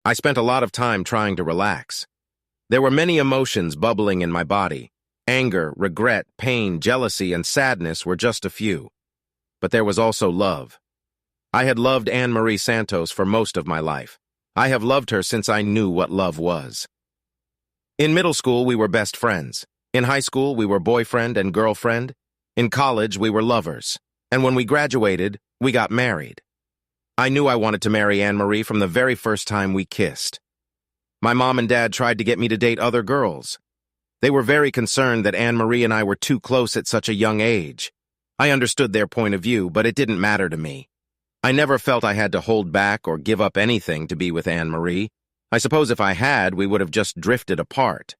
I spent a lot of time trying to relax. There were many emotions bubbling in my body. Anger, regret, pain, jealousy, and sadness were just a few. But there was also love. I had loved Anne Marie Santos for most of my life. I have loved her since I knew what love was. In middle school, we were best friends. In high school, we were boyfriend and girlfriend. In college, we were lovers. And when we graduated, we got married. I knew I wanted to marry Anne Marie from the very first time we kissed. My mom and dad tried to get me to date other girls. They were very concerned that Anne Marie and I were too close at such a young age. I understood their point of view, but it didn't matter to me. I never felt I had to hold back or give up anything to be with Anne Marie. I suppose if I had, we would have just drifted apart.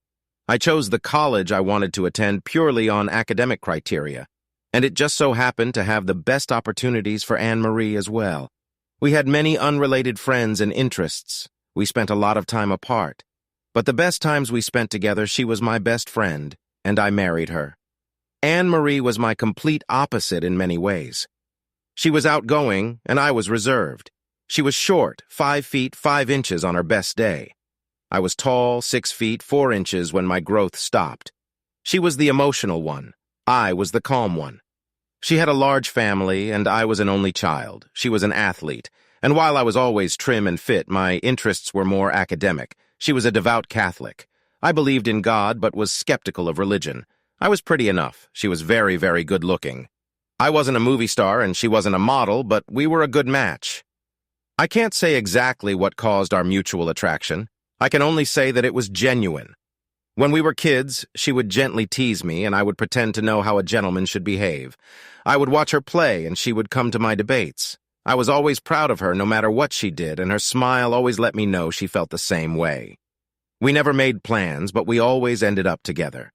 I chose the college I wanted to attend purely on academic criteria, and it just so happened to have the best opportunities for Anne Marie as well. We had many unrelated friends and interests. We spent a lot of time apart. But the best times we spent together, she was my best friend, and I married her. Anne Marie was my complete opposite in many ways. She was outgoing, and I was reserved. She was short, 5 feet 5 inches on her best day. I was tall, 6 feet 4 inches when my growth stopped. She was the emotional one. I was the calm one. She had a large family, and I was an only child. She was an athlete, and while I was always trim and fit, my interests were more academic. She was a devout Catholic. I believed in God, but was skeptical of religion. I was pretty enough. She was very, very good-looking. I wasn't a movie star, and she wasn't a model, but we were a good match. I can't say exactly what caused our mutual attraction. I can only say that it was genuine. When we were kids, she would gently tease me, and I would pretend to know how a gentleman should behave. I would watch her play, and she would come to my debates. I was always proud of her no matter what she did, and her smile always let me know she felt the same way. We never made plans, but we always ended up together.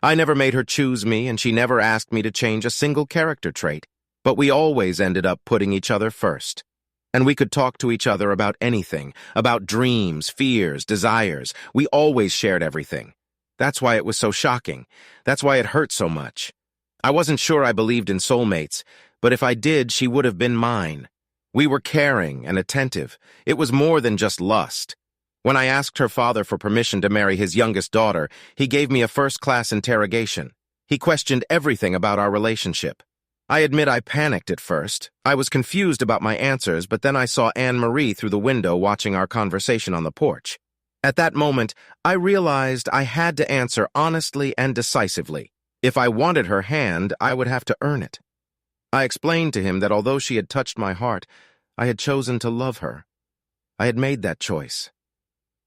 I never made her choose me, and she never asked me to change a single character trait, but we always ended up putting each other first. And we could talk to each other about anything, about dreams, fears, desires. We always shared everything. That's why it was so shocking. That's why it hurt so much. I wasn't sure I believed in soulmates, but if I did, she would have been mine. We were caring and attentive. It was more than just lust. When I asked her father for permission to marry his youngest daughter, he gave me a first-class interrogation. He questioned everything about our relationship. I admit I panicked at first. I was confused about my answers, but then I saw Anne Marie through the window watching our conversation on the porch. At that moment, I realized I had to answer honestly and decisively. If I wanted her hand, I would have to earn it. I explained to him that although she had touched my heart, I had chosen to love her. I had made that choice.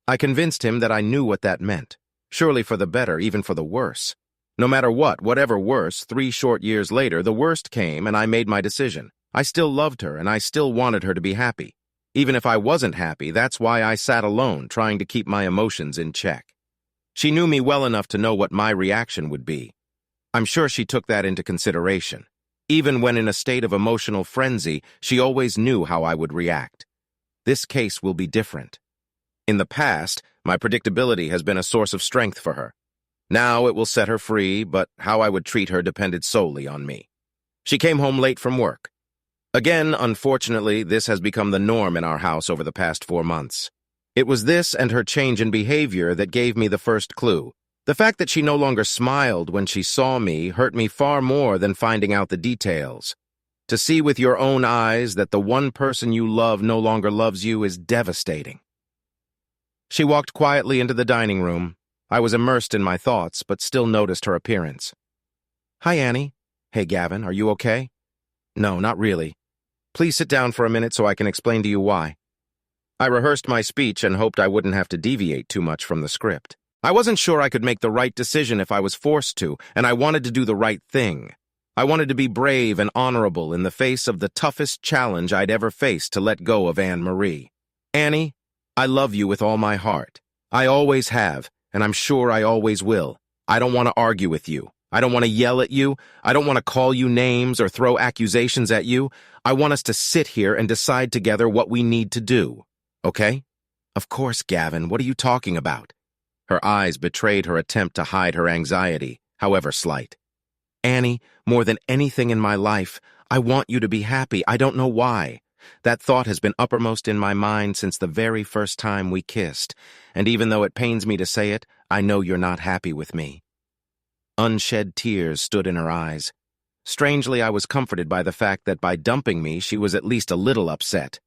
I convinced him that I knew what that meant, surely for the better, even for the worse. No matter what, whatever worse, 3 short years later, the worst came and I made my decision. I still loved her and I still wanted her to be happy. Even if I wasn't happy, that's why I sat alone, trying to keep my emotions in check. She knew me well enough to know what my reaction would be. I'm sure she took that into consideration. Even when in a state of emotional frenzy, she always knew how I would react. This case will be different. In the past, my predictability has been a source of strength for her. Now it will set her free, but how I would treat her depended solely on me. She came home late from work. Again, unfortunately, this has become the norm in our house over the past 4 months. It was this and her change in behavior that gave me the first clue. The fact that she no longer smiled when she saw me hurt me far more than finding out the details. To see with your own eyes that the one person you love no longer loves you is devastating. She walked quietly into the dining room. I was immersed in my thoughts, but still noticed her appearance. "Hi, Annie." "Hey, Gavin, are you okay?" "No, not really. Please sit down for a minute so I can explain to you why." I rehearsed my speech and hoped I wouldn't have to deviate too much from the script. I wasn't sure I could make the right decision if I was forced to, and I wanted to do the right thing. I wanted to be brave and honorable in the face of the toughest challenge I'd ever faced to let go of Anne Marie. "Annie, I love you with all my heart. I always have, and I'm sure I always will. I don't want to argue with you. I don't want to yell at you. I don't want to call you names or throw accusations at you. I want us to sit here and decide together what we need to do. Okay?" "Of course, Gavin. What are you talking about?" Her eyes betrayed her attempt to hide her anxiety, however slight. "Annie, more than anything in my life, I want you to be happy. I don't know why. That thought has been uppermost in my mind since the very first time we kissed, and even though it pains me to say it, I know you're not happy with me." Unshed tears stood in her eyes. Strangely, I was comforted by the fact that by dumping me, she was at least a little upset.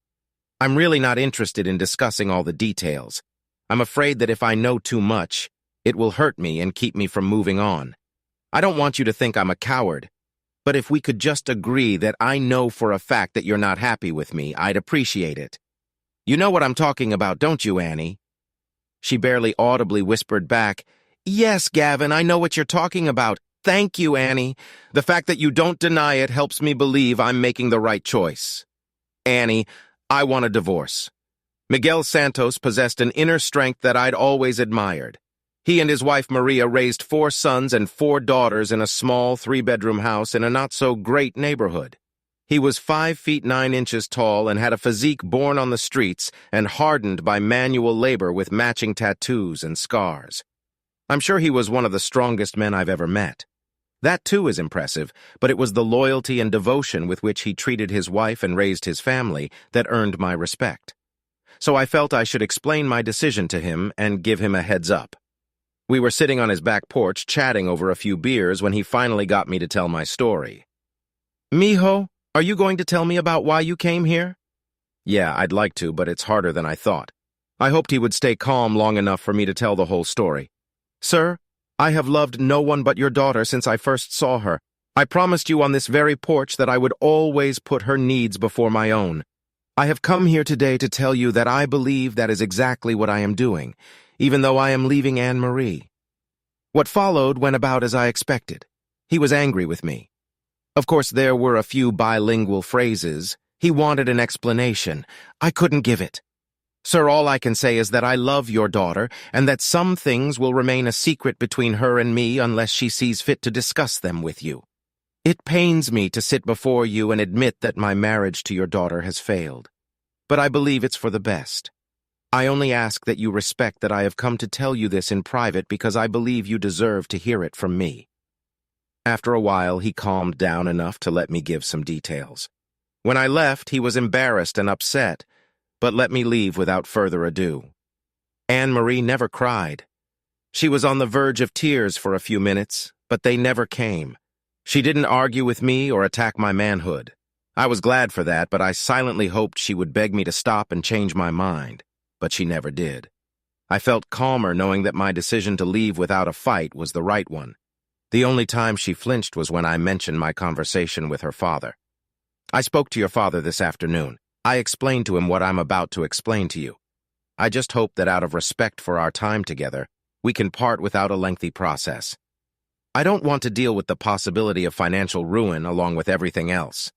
"I'm really not interested in discussing all the details. I'm afraid that if I know too much, it will hurt me and keep me from moving on. I don't want you to think I'm a coward, but if we could just agree that I know for a fact that you're not happy with me, I'd appreciate it. You know what I'm talking about, don't you, Annie?" She barely audibly whispered back, "Yes, Gavin, I know what you're talking about. Thank you, Annie. The fact that you don't deny it helps me believe I'm making the right choice. Annie, I want a divorce." Miguel Santos possessed an inner strength that I'd always admired. He and his wife Maria raised 4 sons and 4 daughters in a small 3-bedroom house in a not-so-great neighborhood. He was 5 feet 9 inches tall and had a physique born on the streets and hardened by manual labor with matching tattoos and scars. I'm sure he was one of the strongest men I've ever met. That too is impressive, but it was the loyalty and devotion with which he treated his wife and raised his family that earned my respect. So I felt I should explain my decision to him and give him a heads up. We were sitting on his back porch chatting over a few beers when he finally got me to tell my story. "Mijo, are you going to tell me about why you came here?" "Yeah, I'd like to, but it's harder than I thought." I hoped he would stay calm long enough for me to tell the whole story. "Sir, I have loved no one but your daughter since I first saw her. I promised you on this very porch that I would always put her needs before my own. I have come here today to tell you that I believe that is exactly what I am doing, even though I am leaving Anne-Marie." What followed went about as I expected. He was angry with me. Of course, there were a few bilingual phrases. He wanted an explanation. I couldn't give it. "Sir, all I can say is that I love your daughter and that some things will remain a secret between her and me unless she sees fit to discuss them with you. It pains me to sit before you and admit that my marriage to your daughter has failed. But I believe it's for the best. I only ask that you respect that I have come to tell you this in private because I believe you deserve to hear it from me." After a while, he calmed down enough to let me give some details. When I left, he was embarrassed and upset, but let me leave without further ado. Anne-Marie never cried. She was on the verge of tears for a few minutes, but they never came. She didn't argue with me or attack my manhood. I was glad for that, but I silently hoped she would beg me to stop and change my mind. But she never did. I felt calmer knowing that my decision to leave without a fight was the right one. The only time she flinched was when I mentioned my conversation with her father. "I spoke to your father this afternoon. I explained to him what I'm about to explain to you. I just hope that out of respect for our time together, we can part without a lengthy process. I don't want to deal with the possibility of financial ruin along with everything else.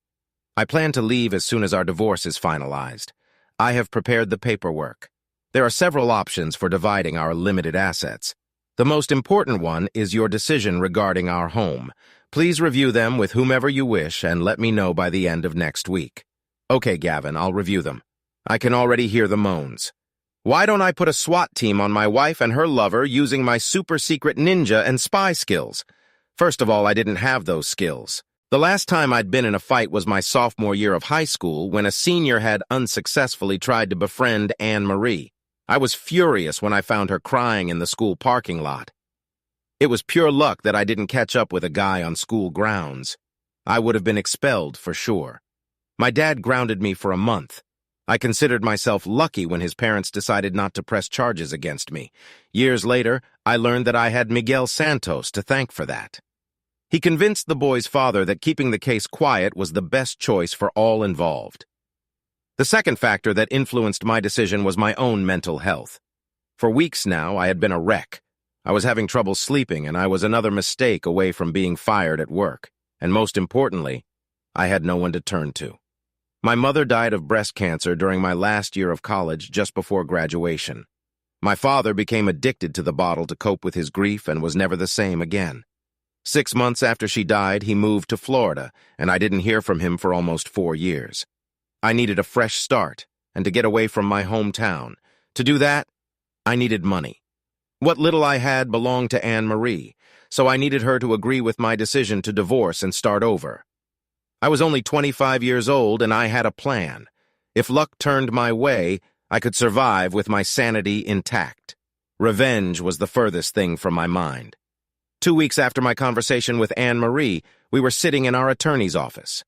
I plan to leave as soon as our divorce is finalized. I have prepared the paperwork. There are several options for dividing our limited assets. The most important one is your decision regarding our home. Please review them with whomever you wish and let me know by the end of next week." "Okay, Gavin, I'll review them." I can already hear the moans. Why don't I put a SWAT team on my wife and her lover using my super-secret ninja and spy skills? First of all, I didn't have those skills. The last time I'd been in a fight was my sophomore year of high school when a senior had unsuccessfully tried to befriend Anne-Marie. I was furious when I found her crying in the school parking lot. It was pure luck that I didn't catch up with a guy on school grounds. I would have been expelled for sure. My dad grounded me for a month. I considered myself lucky when his parents decided not to press charges against me. Years later, I learned that I had Miguel Santos to thank for that. He convinced the boy's father that keeping the case quiet was the best choice for all involved. The second factor that influenced my decision was my own mental health. For weeks now, I had been a wreck. I was having trouble sleeping, and I was another mistake away from being fired at work. And most importantly, I had no one to turn to. My mother died of breast cancer during my last year of college just before graduation. My father became addicted to the bottle to cope with his grief and was never the same again. 6 months after she died, he moved to Florida, and I didn't hear from him for almost 4 years. I needed a fresh start, and to get away from my hometown. To do that, I needed money. What little I had belonged to Anne-Marie, so I needed her to agree with my decision to divorce and start over. I was only 25 years old, and I had a plan. If luck turned my way, I could survive with my sanity intact. Revenge was the furthest thing from my mind. 2 weeks after my conversation with Anne-Marie, we were sitting in our attorney's office.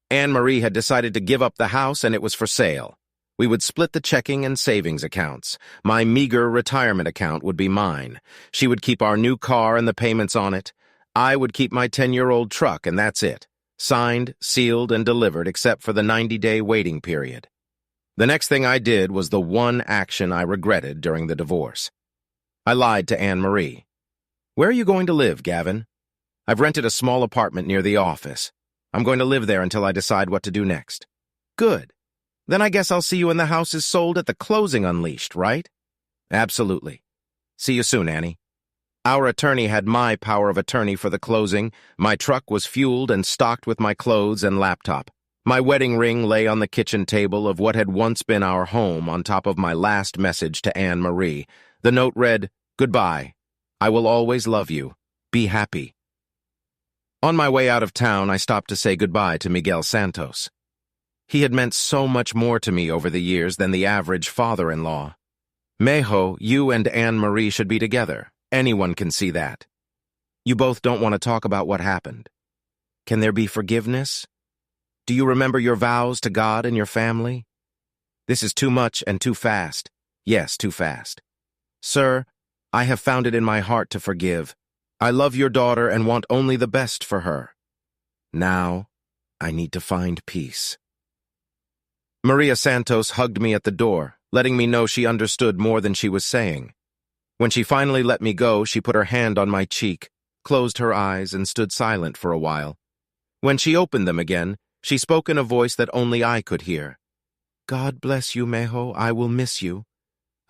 Anne-Marie had decided to give up the house and it was for sale. We would split the checking and savings accounts. My meager retirement account would be mine. She would keep our new car and the payments on it. I would keep my 10-year-old truck, and that's it. Signed, sealed, and delivered except for the 90-day waiting period. The next thing I did was the one action I regretted during the divorce. I lied to Anne-Marie. "Where are you going to live, Gavin?" "I've rented a small apartment near the office. I'm going to live there until I decide what to do next." "Good. Then I guess I'll see you when the house is sold at the closing unleashed, right?" "Absolutely. See you soon, Annie." Our attorney had my power of attorney for the closing. My truck was fueled and stocked with my clothes and laptop. My wedding ring lay on the kitchen table of what had once been our home on top of my last message to Anne-Marie. The note read, "Goodbye. I will always love you. Be happy." On my way out of town, I stopped to say goodbye to Miguel Santos. He had meant so much more to me over the years than the average father-in-law. "Mejo, you and Anne-Marie should be together. Anyone can see that. You both don't want to talk about what happened. Can there be forgiveness? Do you remember your vows to God and your family? This is too much and too fast. Yes, too fast. Sir, I have found it in my heart to forgive. I love your daughter and want only the best for her. Now, I need to find peace." Maria Santos hugged me at the door, letting me know she understood more than she was saying. When she finally let me go, she put her hand on my cheek, closed her eyes, and stood silent for a while. When she opened them again, she spoke in a voice that only I could hear. "God bless you, Mejo. I will miss you.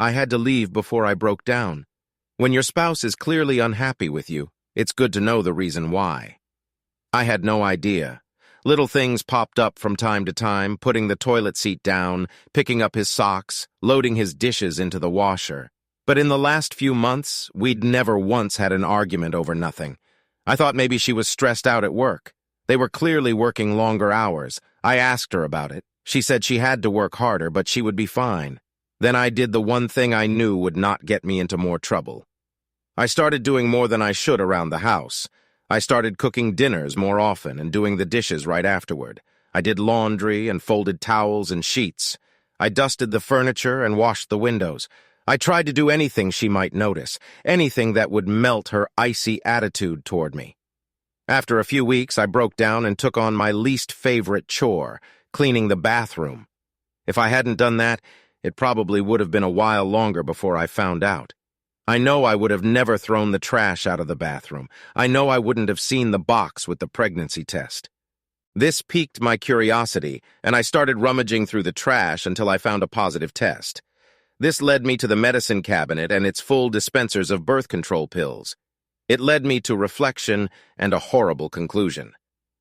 I had to leave before I broke down. When your spouse is clearly unhappy with you, it's good to know the reason why." I had no idea. Little things popped up from time to time, putting the toilet seat down, picking up his socks, loading his dishes into the washer. But in the last few months, we'd never once had an argument over nothing. I thought maybe she was stressed out at work. They were clearly working longer hours. I asked her about it. She said she had to work harder, but she would be fine. Then I did the one thing I knew would not get me into more trouble. I started doing more than I should around the house. I started cooking dinners more often and doing the dishes right afterward. I did laundry and folded towels and sheets. I dusted the furniture and washed the windows. I tried to do anything she might notice, anything that would melt her icy attitude toward me. After a few weeks, I broke down and took on my least favorite chore, cleaning the bathroom. If I hadn't done that, it probably would have been a while longer before I found out. I know I would have never thrown the trash out of the bathroom. I know I wouldn't have seen the box with the pregnancy test. This piqued my curiosity, and I started rummaging through the trash until I found a positive test. This led me to the medicine cabinet and its full dispensers of birth control pills. It led me to reflection and a horrible conclusion.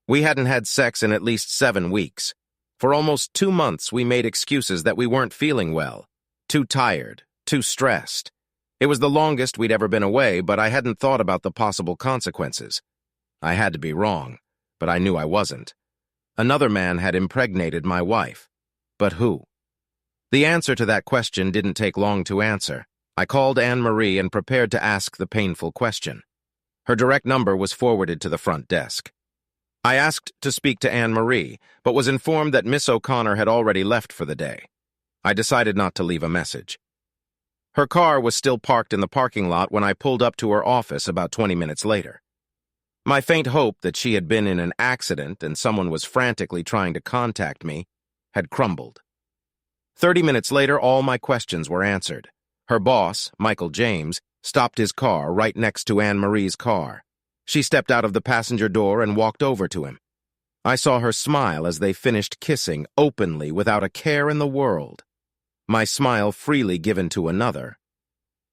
We hadn't had sex in at least 7 weeks. For almost 2 months, we made excuses that we weren't feeling well. Too tired, too stressed. It was the longest we'd ever been away, but I hadn't thought about the possible consequences. I had to be wrong, but I knew I wasn't. Another man had impregnated my wife. But who? The answer to that question didn't take long to answer. I called Anne-Marie and prepared to ask the painful question. Her direct number was forwarded to the front desk. I asked to speak to Anne-Marie, but was informed that Miss O'Connor had already left for the day. I decided not to leave a message. Her car was still parked in the parking lot when I pulled up to her office about 20 minutes later. My faint hope that she had been in an accident and someone was frantically trying to contact me had crumbled. 30 minutes later, all my questions were answered. Her boss, Michael James, stopped his car right next to Anne-Marie's car. She stepped out of the passenger door and walked over to him. I saw her smile as they finished kissing, openly, without a care in the world. My smile freely given to another.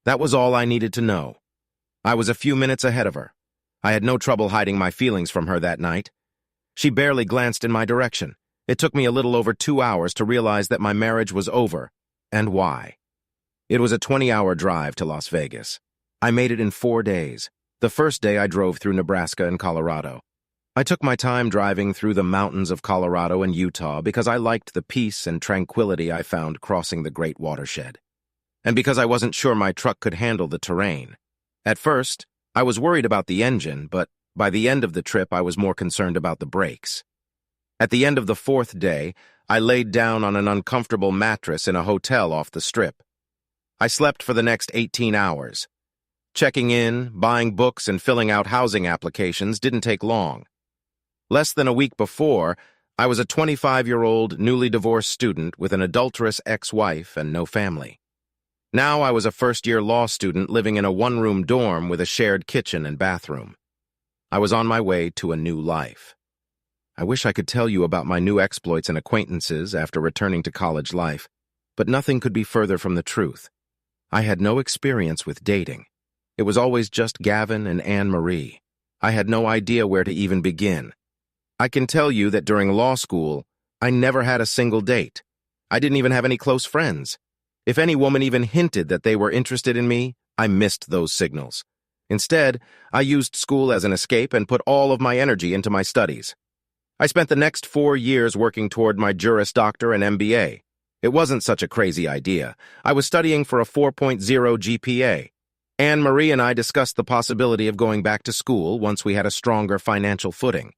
That was all I needed to know. I was a few minutes ahead of her. I had no trouble hiding my feelings from her that night. She barely glanced in my direction. It took me a little over 2 hours to realize that my marriage was over, and why. It was a 20-hour drive to Las Vegas. I made it in 4 days. The first day I drove through Nebraska and Colorado. I took my time driving through the mountains of Colorado and Utah because I liked the peace and tranquility I found crossing the great watershed, and because I wasn't sure my truck could handle the terrain. At first, I was worried about the engine, but by the end of the trip, I was more concerned about the brakes. At the end of the 4th day, I laid down on an uncomfortable mattress in a hotel off the strip. I slept for the next 18 hours. Checking in, buying books, and filling out housing applications didn't take long. Less than a week before, I was a 25-year-old, newly divorced student with an adulterous ex-wife and no family. Now I was a first-year law student living in a one-room dorm with a shared kitchen and bathroom. I was on my way to a new life. I wish I could tell you about my new exploits and acquaintances after returning to college life, but nothing could be further from the truth. I had no experience with dating. It was always just Gavin and Anne-Marie. I had no idea where to even begin. I can tell you that during law school, I never had a single date. I didn't even have any close friends. If any woman even hinted that they were interested in me, I missed those signals. Instead, I used school as an escape and put all of my energy into my studies. I spent the next 4 years working toward my Juris Doctor and MBA. It wasn't such a crazy idea. I was studying for a 4.0 GPA. Anne-Marie and I discussed the possibility of going back to school once we had a stronger financial footing.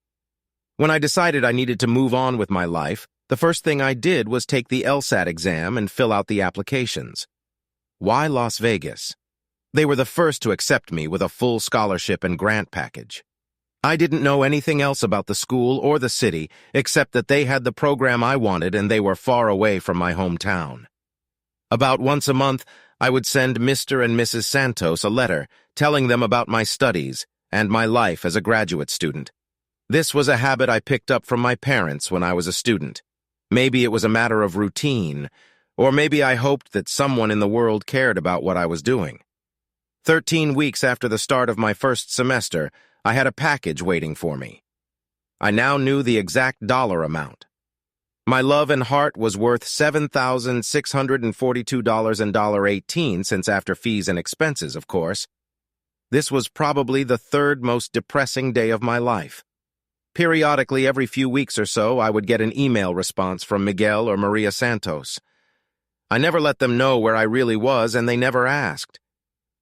When I decided I needed to move on with my life, the first thing I did was take the LSAT exam and fill out the applications. Why Las Vegas? They were the first to accept me with a full scholarship and grant package. I didn't know anything else about the school or the city except that they had the program I wanted and they were far away from my hometown. About once a month, I would send Mr. and Mrs. Santos a letter telling them about my studies and my life as a graduate student. This was a habit I picked up from my parents when I was a student. Maybe it was a matter of routine, or maybe I hoped that someone in the world cared about what I was doing. 13 weeks after the start of my first semester, I had a package waiting for me. I now knew the exact dollar amount. My love and heart was worth $7,642.18 after fees and expenses, of course. This was probably the 3rd most depressing day of my life. Periodically, every few weeks or so, I would get an email response from Miguel or Maria Santos. I never let them know where I really was, and they never asked.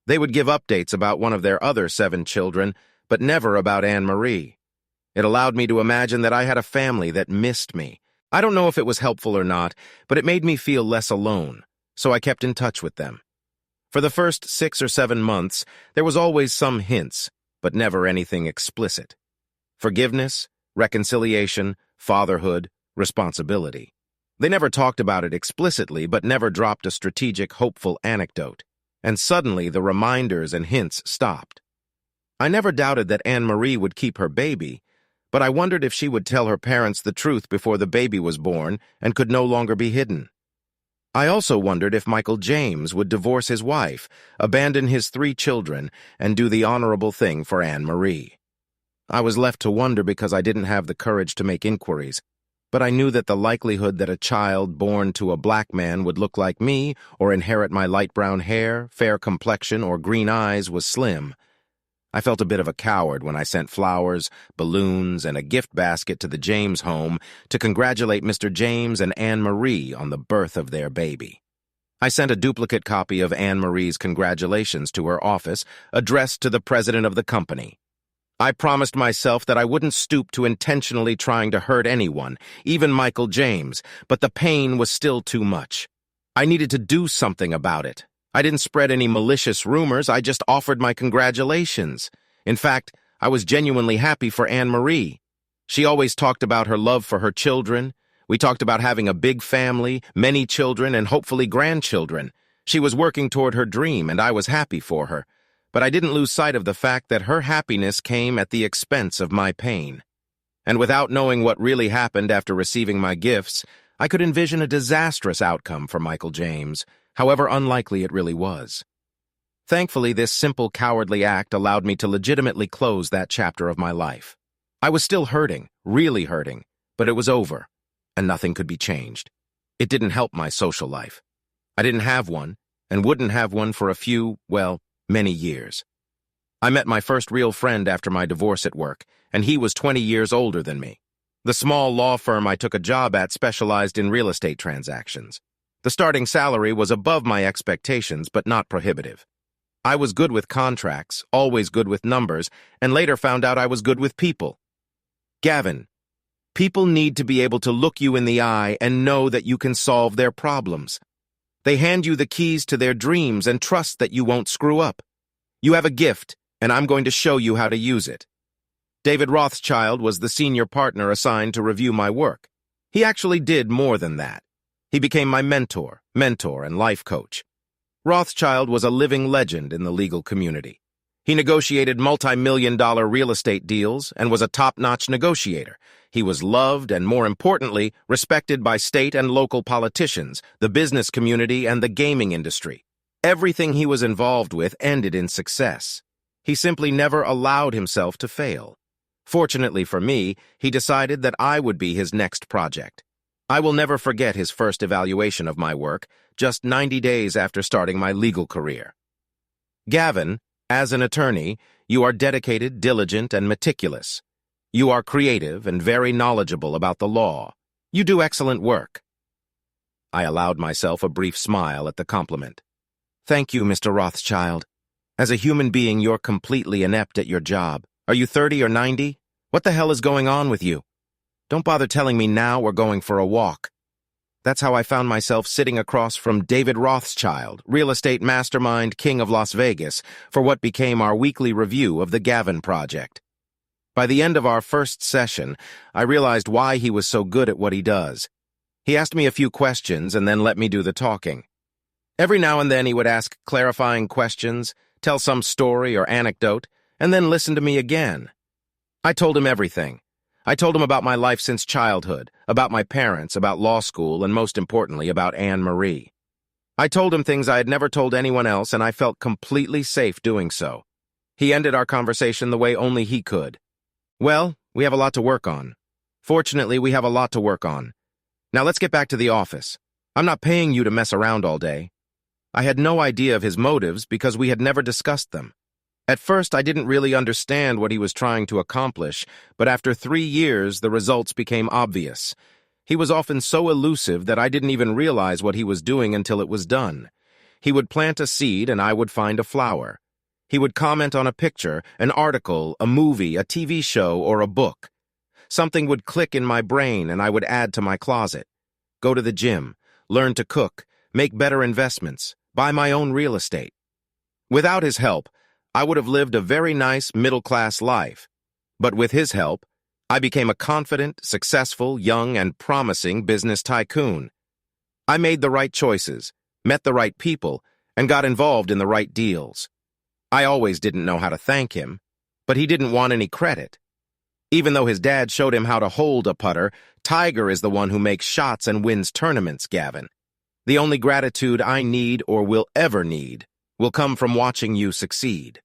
They would give updates about one of their other 7 children, but never about Anne-Marie. It allowed me to imagine that I had a family that missed me. I don't know if it was helpful or not, but it made me feel less alone, so I kept in touch with them. For the first 6 or 7 months, there was always some hints, but never anything explicit. Forgiveness, reconciliation, fatherhood, responsibility. They never talked about it explicitly, but never dropped a strategic, hopeful anecdote. And suddenly the reminders and hints stopped. I never doubted that Anne-Marie would keep her baby, but I wondered if she would tell her parents the truth before the baby was born and could no longer be hidden. I also wondered if Michael James would divorce his wife, abandon his 3 children, and do the honorable thing for Anne-Marie. I was left to wonder because I didn't have the courage to make inquiries, but I knew that the likelihood that a child born to a black man would look like me or inherit my light brown hair, fair complexion, or green eyes was slim. I felt a bit of a coward when I sent flowers, balloons, and a gift basket to the James home to congratulate Mr. James and Anne-Marie on the birth of their baby. I sent a duplicate copy of Anne-Marie's congratulations to her office, addressed to the president of the company. I promised myself that I wouldn't stoop to intentionally trying to hurt anyone, even Michael James, but the pain was still too much. I needed to do something about it. I didn't spread any malicious rumors, I just offered my congratulations. In fact, I was genuinely happy for Anne-Marie. She always talked about her love for her children. We talked about having a big family, many children, and hopefully grandchildren. She was working toward her dream, and I was happy for her. But I didn't lose sight of the fact that her happiness came at the expense of my pain. And without knowing what really happened after receiving my gifts, I could envision a disastrous outcome for Michael James, however unlikely it really was. Thankfully, this simple cowardly act allowed me to legitimately close that chapter of my life. I was still hurting, really hurting, but it was over, and nothing could be changed. It didn't help my social life. I didn't have one, and wouldn't have one for a few, well, many years. I met my first real friend after my divorce at work, and he was 20 years older than me. The small law firm I took a job at specialized in real estate transactions. The starting salary was above my expectations, but not prohibitive. I was good with contracts, always good with numbers, and later found out I was good with people. Gavin, people need to be able to look you in the eye and know that you can solve their problems. They hand you the keys to their dreams and trust that you won't screw up. You have a gift, and I'm going to show you how to use it. David Rothschild was the senior partner assigned to review my work. He actually did more than that. He became my mentor, and life coach. Rothschild was a living legend in the legal community. He negotiated multi-million-dollar real estate deals and was a top-notch negotiator. He was loved and, more importantly, respected by state and local politicians, the business community, and the gaming industry. Everything he was involved with ended in success. He simply never allowed himself to fail. Fortunately for me, he decided that I would be his next project. I will never forget his first evaluation of my work, just 90 days after starting my legal career. Gavin, as an attorney, you are dedicated, diligent, and meticulous. You are creative and very knowledgeable about the law. You do excellent work. I allowed myself a brief smile at the compliment. Thank you, Mr. Rothschild. As a human being, you're completely inept at your job. Are you 30 or 90? What the hell is going on with you? Don't bother telling me now we're going for a walk. That's how I found myself sitting across from David Rothschild, real estate mastermind, king of Las Vegas, for what became our weekly review of the Gavin Project. By the end of our first session, I realized why he was so good at what he does. He asked me a few questions and then let me do the talking. Every now and then he would ask clarifying questions, tell some story or anecdote, and then listen to me again. I told him everything. I told him about my life since childhood, about my parents, about law school, and most importantly, about Anne-Marie. I told him things I had never told anyone else, and I felt completely safe doing so. He ended our conversation the way only he could. Well, we have a lot to work on. Fortunately, we have a lot to work on. Now let's get back to the office. I'm not paying you to mess around all day. I had no idea of his motives because we had never discussed them. At first, I didn't really understand what he was trying to accomplish, but after 3 years, the results became obvious. He was often so elusive that I didn't even realize what he was doing until it was done. He would plant a seed and I would find a flower. He would comment on a picture, an article, a movie, a TV show, or a book. Something would click in my brain and I would add to my closet. Go to the gym, learn to cook, make better investments, buy my own real estate. Without his help, I would have lived a very nice middle-class life. But with his help, I became a confident, successful, young, and promising business tycoon. I made the right choices, met the right people, and got involved in the right deals. I always didn't know how to thank him, but he didn't want any credit. Even though his dad showed him how to hold a putter, Tiger is the one who makes shots and wins tournaments, Gavin. The only gratitude I need or will ever need will come from watching you succeed.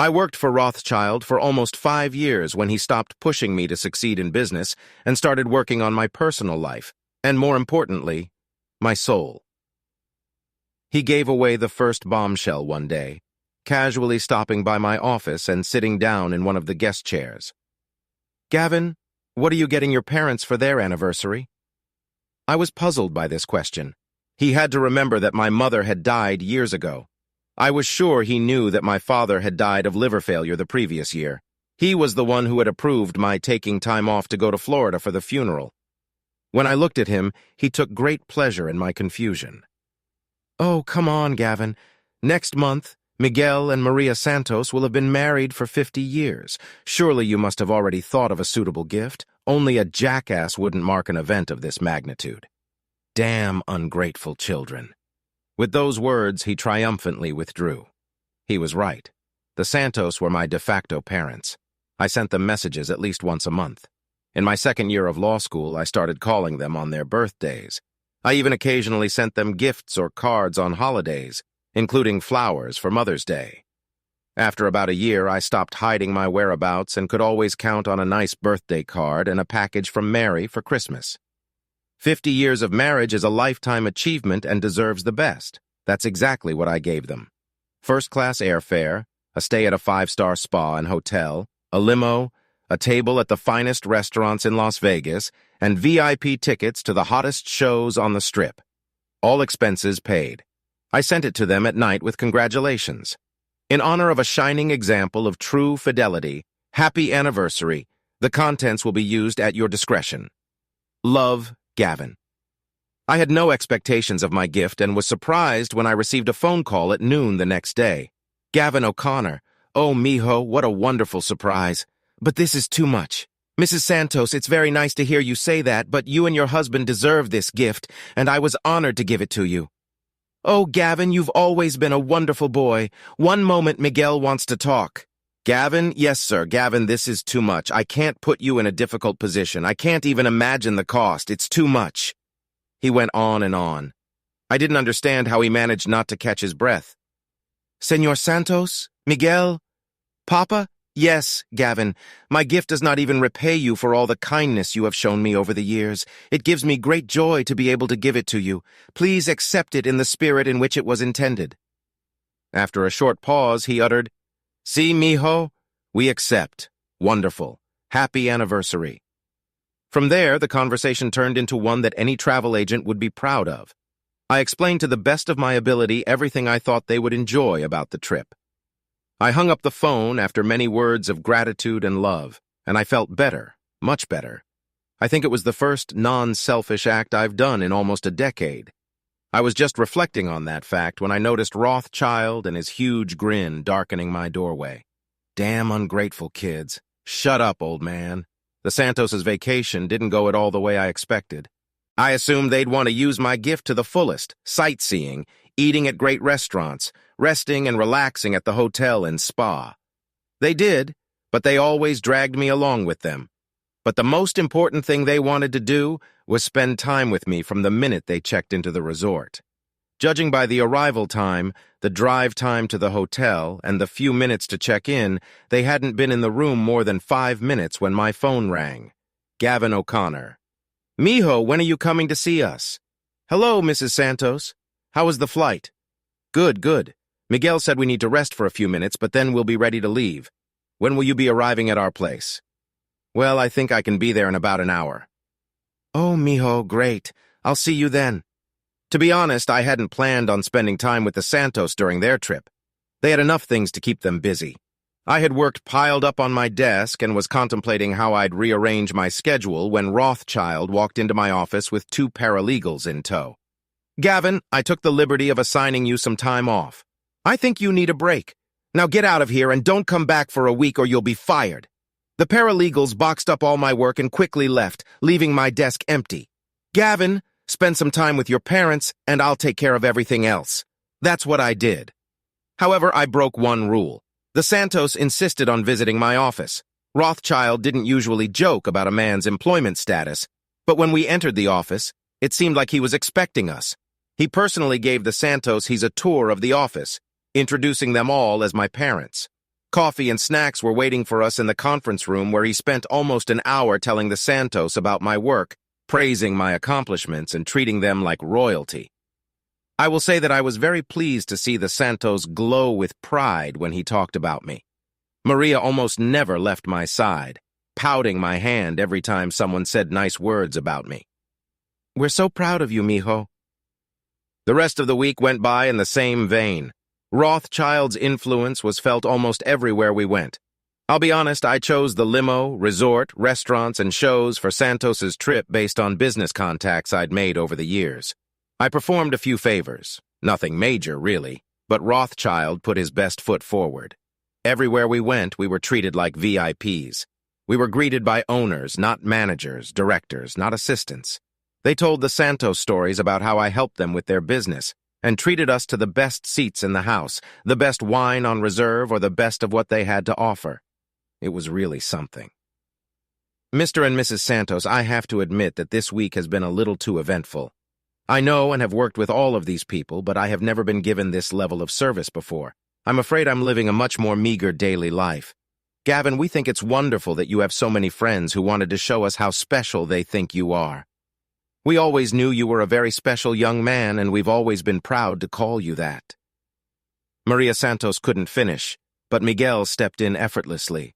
I worked for Rothschild for almost 5 years when he stopped pushing me to succeed in business and started working on my personal life, and more importantly, my soul. He gave away the first bombshell one day, casually stopping by my office and sitting down in one of the guest chairs. Gavin, what are you getting your parents for their anniversary? I was puzzled by this question. He had to remember that my mother had died years ago. I was sure he knew that my father had died of liver failure the previous year. He was the one who had approved my taking time off to go to Florida for the funeral. When I looked at him, he took great pleasure in my confusion. Oh, come on, Gavin. Next month, Miguel and Maria Santos will have been married for 50 years. Surely you must have already thought of a suitable gift. Only a jackass wouldn't mark an event of this magnitude. Damn ungrateful children. With those words, he triumphantly withdrew. He was right. The Santos were my de facto parents. I sent them messages at least once a month. In my second year of law school, I started calling them on their birthdays. I even occasionally sent them gifts or cards on holidays, including flowers for Mother's Day. After about a year, I stopped hiding my whereabouts and could always count on a nice birthday card and a package from Mary for Christmas. 50 years of marriage is a lifetime achievement and deserves the best. That's exactly what I gave them. First-class airfare, a stay at a five-star spa and hotel, a limo, a table at the finest restaurants in Las Vegas, and VIP tickets to the hottest shows on the Strip. All expenses paid. I sent it to them at night with congratulations. In honor of a shining example of true fidelity, happy anniversary, the contents will be used at your discretion. Love, Gavin. I had no expectations of my gift and was surprised when I received a phone call at noon the next day. Gavin O'Connor. Oh, mijo, what a wonderful surprise. But this is too much. Mrs. Santos, it's very nice to hear you say that, but you and your husband deserve this gift, and I was honored to give it to you. Oh, Gavin, you've always been a wonderful boy. One moment, Miguel wants to talk. Gavin? Yes, sir. Gavin, this is too much. I can't put you in a difficult position. I can't even imagine the cost. It's too much. He went on and on. I didn't understand how he managed not to catch his breath. Senor Santos? Miguel? Papa? Yes, Gavin. My gift does not even repay you for all the kindness you have shown me over the years. It gives me great joy to be able to give it to you. Please accept it in the spirit in which it was intended. After a short pause, he uttered, See, mijo, we accept. Wonderful. Happy anniversary. From there, the conversation turned into one that any travel agent would be proud of. I explained to the best of my ability everything I thought they would enjoy about the trip. I hung up the phone after many words of gratitude and love, and I felt better, much better. I think it was the first non-selfish act I've done in almost a decade. I was just reflecting on that fact when I noticed Rothschild and his huge grin darkening my doorway. Damn ungrateful kids. Shut up, old man. The Santos' vacation didn't go at all the way I expected. I assumed they'd want to use my gift to the fullest, sightseeing, eating at great restaurants, resting and relaxing at the hotel and spa. They did, but they always dragged me along with them. But the most important thing they wanted to do was spend time with me from the minute they checked into the resort. Judging by the arrival time, the drive time to the hotel, and the few minutes to check in, they hadn't been in the room more than 5 minutes when my phone rang. Gavin O'Connor. Mijo, when are you coming to see us? Hello, Mrs. Santos. How was the flight? Good, good. Miguel said we need to rest for a few minutes, but then we'll be ready to leave. When will you be arriving at our place? Well, I think I can be there in about an hour. Oh, mijo, great. I'll see you then. To be honest, I hadn't planned on spending time with the Santos during their trip. They had enough things to keep them busy. I had work piled up on my desk and was contemplating how I'd rearrange my schedule when Rothschild walked into my office with 2 paralegals in tow. Gavin, I took the liberty of assigning you some time off. I think you need a break. Now get out of here and don't come back for a week or you'll be fired. The paralegals boxed up all my work and quickly left, leaving my desk empty. Gavin, spend some time with your parents and I'll take care of everything else. That's what I did. However, I broke one rule. The Santos insisted on visiting my office. Rothschild didn't usually joke about a man's employment status, but when we entered the office, it seemed like he was expecting us. He personally gave the Santos a tour of the office, introducing them all as my parents. Coffee and snacks were waiting for us in the conference room where he spent almost an hour telling the Santos about my work, praising my accomplishments and treating them like royalty. I will say that I was very pleased to see the Santos glow with pride when he talked about me. Maria almost never left my side, pouting my hand every time someone said nice words about me. We're so proud of you, mijo. The rest of the week went by in the same vein. Rothschild's influence was felt almost everywhere we went. I'll be honest, I chose the limo, resort, restaurants, and shows for Santos's trip based on business contacts I'd made over the years. I performed a few favors. Nothing major, really, but Rothschild put his best foot forward. Everywhere we went, we were treated like VIPs. We were greeted by owners, not managers, directors, not assistants. They told the Santos stories about how I helped them with their business and treated us to the best seats in the house, the best wine on reserve, or the best of what they had to offer. It was really something. Mr. and Mrs. Santos, I have to admit that this week has been a little too eventful. I know and have worked with all of these people, but I have never been given this level of service before. I'm afraid I'm living a much more meager daily life. Gavin, we think it's wonderful that you have so many friends who wanted to show us how special they think you are. We always knew you were a very special young man, and we've always been proud to call you that. Maria Santos couldn't finish, but Miguel stepped in effortlessly.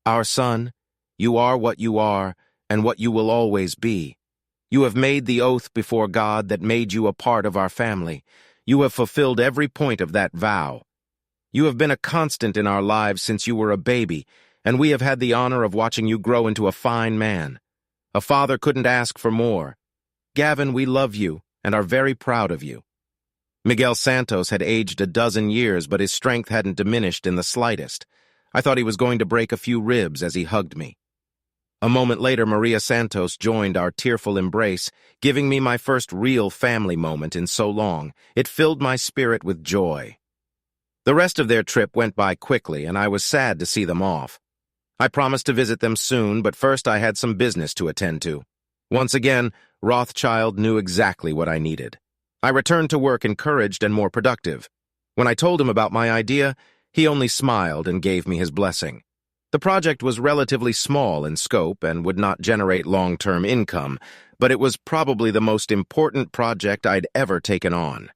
"Our son, you are what you are, and what you will always be. You have made the oath before God that made you a part of our family. You have fulfilled every point of that vow. You have been a constant in our lives since you were a baby, and we have had the honor of watching you grow into a fine man. A father couldn't ask for more. Gavin, we love you and are very proud of you." Miguel Santos had aged a dozen years, but his strength hadn't diminished in the slightest. I thought he was going to break a few ribs as he hugged me. A moment later, Maria Santos joined our tearful embrace, giving me my first real family moment in so long. It filled my spirit with joy. The rest of their trip went by quickly, and I was sad to see them off. I promised to visit them soon, but first I had some business to attend to. Once again, Rothschild knew exactly what I needed. I returned to work encouraged and more productive. When I told him about my idea, he only smiled and gave me his blessing. The project was relatively small in scope and would not generate long-term income, but it was probably the most important project I'd ever taken on.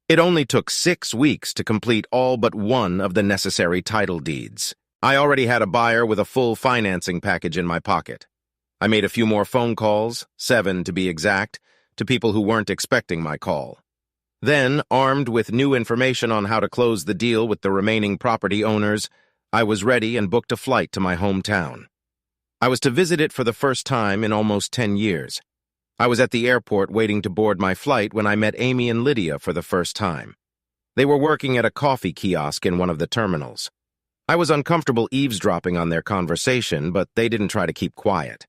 It only took 6 weeks to complete all but one of the necessary title deeds. I already had a buyer with a full financing package in my pocket. I made a few more phone calls, 7 to be exact, to people who weren't expecting my call. Then, armed with new information on how to close the deal with the remaining property owners, I was ready and booked a flight to my hometown. I was to visit it for the first time in almost 10 years. I was at the airport waiting to board my flight when I met Amy and Lydia for the first time. They were working at a coffee kiosk in one of the terminals. I was uncomfortable eavesdropping on their conversation, but they didn't try to keep quiet.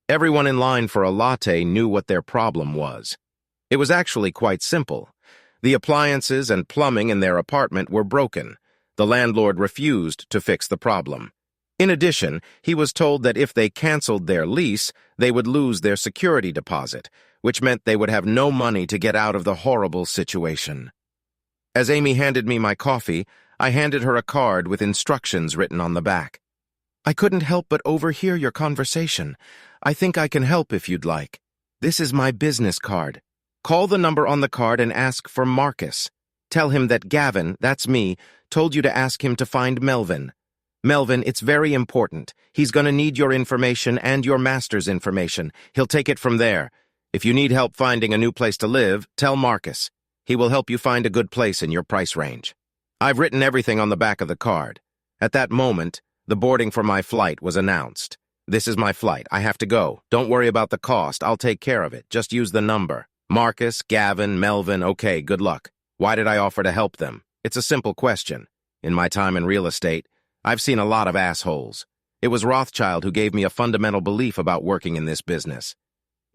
Everyone in line for a latte knew what their problem was. It was actually quite simple. The appliances and plumbing in their apartment were broken. The landlord refused to fix the problem. In addition, he was told that if they canceled their lease, they would lose their security deposit, which meant they would have no money to get out of the horrible situation. As Amy handed me my coffee, I handed her a card with instructions written on the back. "I couldn't help but overhear your conversation. I think I can help if you'd like. This is my business card. Call the number on the card and ask for Marcus. Tell him that Gavin, that's me, told you to ask him to find Melvin. Melvin, it's very important. He's going to need your information and your master's information. He'll take it from there. If you need help finding a new place to live, tell Marcus. He will help you find a good place in your price range." I've written everything on the back of the card. At that moment, the boarding for my flight was announced. "This is my flight. I have to go. Don't worry about the cost. I'll take care of it. Just use the number. Marcus, Gavin, Melvin, okay, good luck. Why did I offer to help them? It's a simple question. In my time in real estate, I've seen a lot of assholes. It was Rothschild who gave me a fundamental belief about working in this business.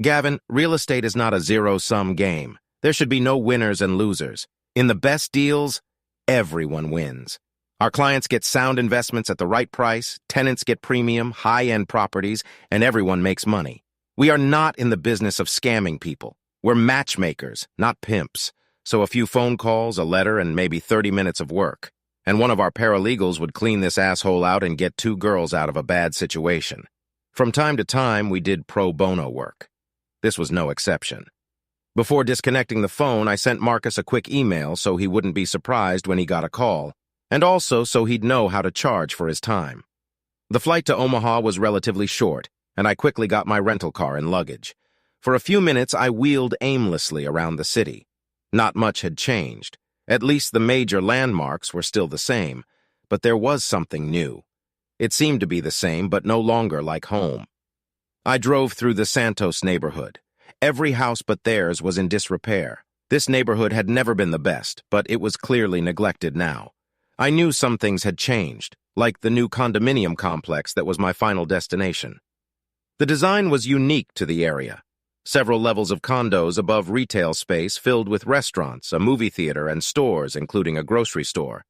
Gavin, real estate is not a zero-sum game. There should be no winners and losers. In the best deals, everyone wins. Our clients get sound investments at the right price, tenants get premium, high-end properties, and everyone makes money. We are not in the business of scamming people. We're matchmakers, not pimps. So a few phone calls, a letter, and maybe 30 minutes of work. And one of our paralegals would clean this asshole out and get 2 girls out of a bad situation. From time to time, we did pro bono work. This was no exception. Before disconnecting the phone, I sent Marcus a quick email so he wouldn't be surprised when he got a call, and also so he'd know how to charge for his time. The flight to Omaha was relatively short, and I quickly got my rental car and luggage. For a few minutes, I wheeled aimlessly around the city. Not much had changed. At least the major landmarks were still the same, but there was something new. It seemed to be the same, but no longer like home. I drove through the Santos neighborhood. Every house but theirs was in disrepair. This neighborhood had never been the best, but it was clearly neglected now. I knew some things had changed, like the new condominium complex that was my final destination. The design was unique to the area. Several levels of condos above retail space filled with restaurants, a movie theater, and stores, including a grocery store.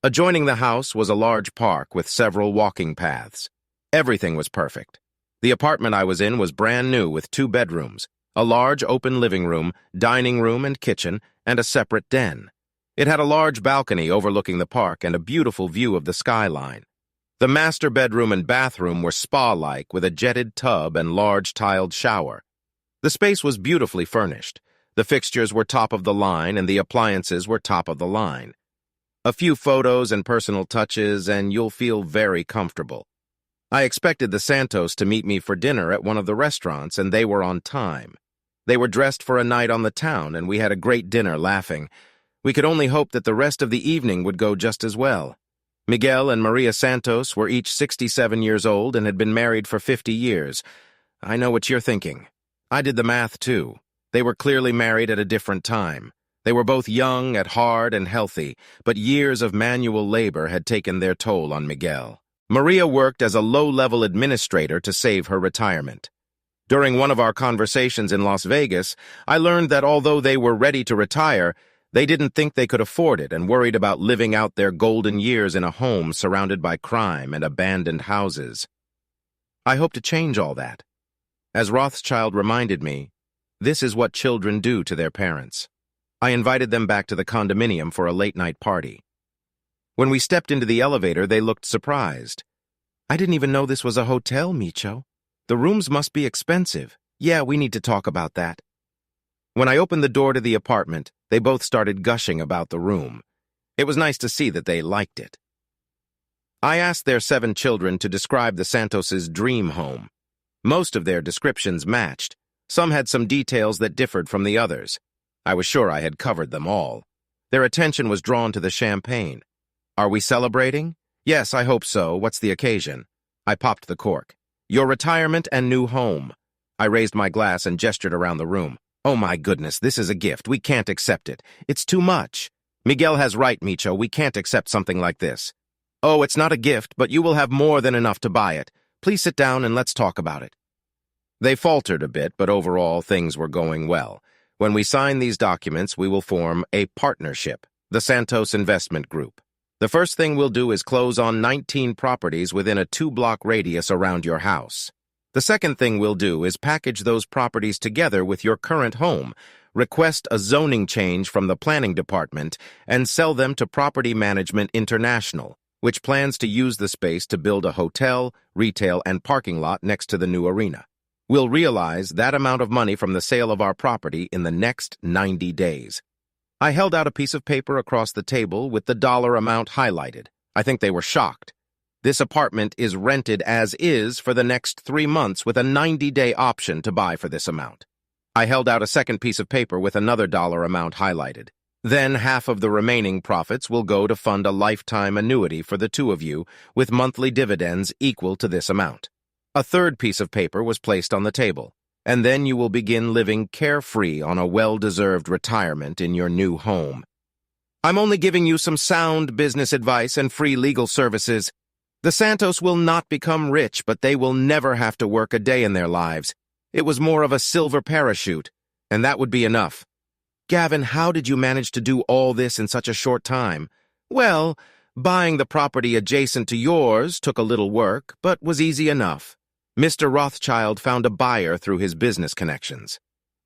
Adjoining the house was a large park with several walking paths. Everything was perfect. The apartment I was in was brand new with 2 bedrooms, a large open living room, dining room and kitchen, and a separate den. It had a large balcony overlooking the park and a beautiful view of the skyline. The master bedroom and bathroom were spa-like with a jetted tub and large tiled shower. The space was beautifully furnished. The fixtures were top of the line and the appliances were top of the line. A few photos and personal touches, and you'll feel very comfortable. I expected the Santos to meet me for dinner at one of the restaurants, and they were on time. They were dressed for a night on the town, and we had a great dinner laughing. We could only hope that the rest of the evening would go just as well. Miguel and Maria Santos were each 67 years old and had been married for 50 years. I know what you're thinking. I did the math, too. They were clearly married at a different time. They were both young, at heart, and healthy, but years of manual labor had taken their toll on Miguel. Maria worked as a low-level administrator to save her retirement. During one of our conversations in Las Vegas, I learned that although they were ready to retire, they didn't think they could afford it and worried about living out their golden years in a home surrounded by crime and abandoned houses. I hope to change all that. As Rothschild reminded me, this is what children do to their parents. I invited them back to the condominium for a late-night party. When we stepped into the elevator, they looked surprised. I didn't even know this was a hotel, Micho. The rooms must be expensive. Yeah, we need to talk about that. When I opened the door to the apartment, they both started gushing about the room. It was nice to see that they liked it. I asked their 7 children to describe the Santoses' dream home. Most of their descriptions matched. Some had some details that differed from the others. I was sure I had covered them all. Their attention was drawn to the champagne. Are we celebrating? Yes, I hope so. What's the occasion? I popped the cork. Your retirement and new home. I raised my glass and gestured around the room. Oh my goodness, this is a gift. We can't accept it. It's too much. Miguel has right, Micho. We can't accept something like this. Oh, it's not a gift, but you will have more than enough to buy it. Please sit down and let's talk about it. They faltered a bit, but overall things were going well. When we sign these documents, we will form a partnership, the Santos Investment Group. The first thing we'll do is close on 19 properties within a 2-block radius around your house. The second thing we'll do is package those properties together with your current home, request a zoning change from the planning department, and sell them to Property Management International, which plans to use the space to build a hotel, retail, and parking lot next to the new arena. We'll realize that amount of money from the sale of our property in the next 90 days. I held out a piece of paper across the table with the dollar amount highlighted. I think they were shocked. This apartment is rented as is for the next 3 months with a 90-day option to buy for this amount. I held out a second piece of paper with another dollar amount highlighted. Then half of the remaining profits will go to fund a lifetime annuity for the 2 of you with monthly dividends equal to this amount. A third piece of paper was placed on the table, and then you will begin living carefree on a well-deserved retirement in your new home. I'm only giving you some sound business advice and free legal services. The Santos will not become rich, but they will never have to work a day in their lives. It was more of a silver parachute, and that would be enough. Gavin, how did you manage to do all this in such a short time? Well, buying the property adjacent to yours took a little work, but was easy enough. Mr. Rothschild found a buyer through his business connections.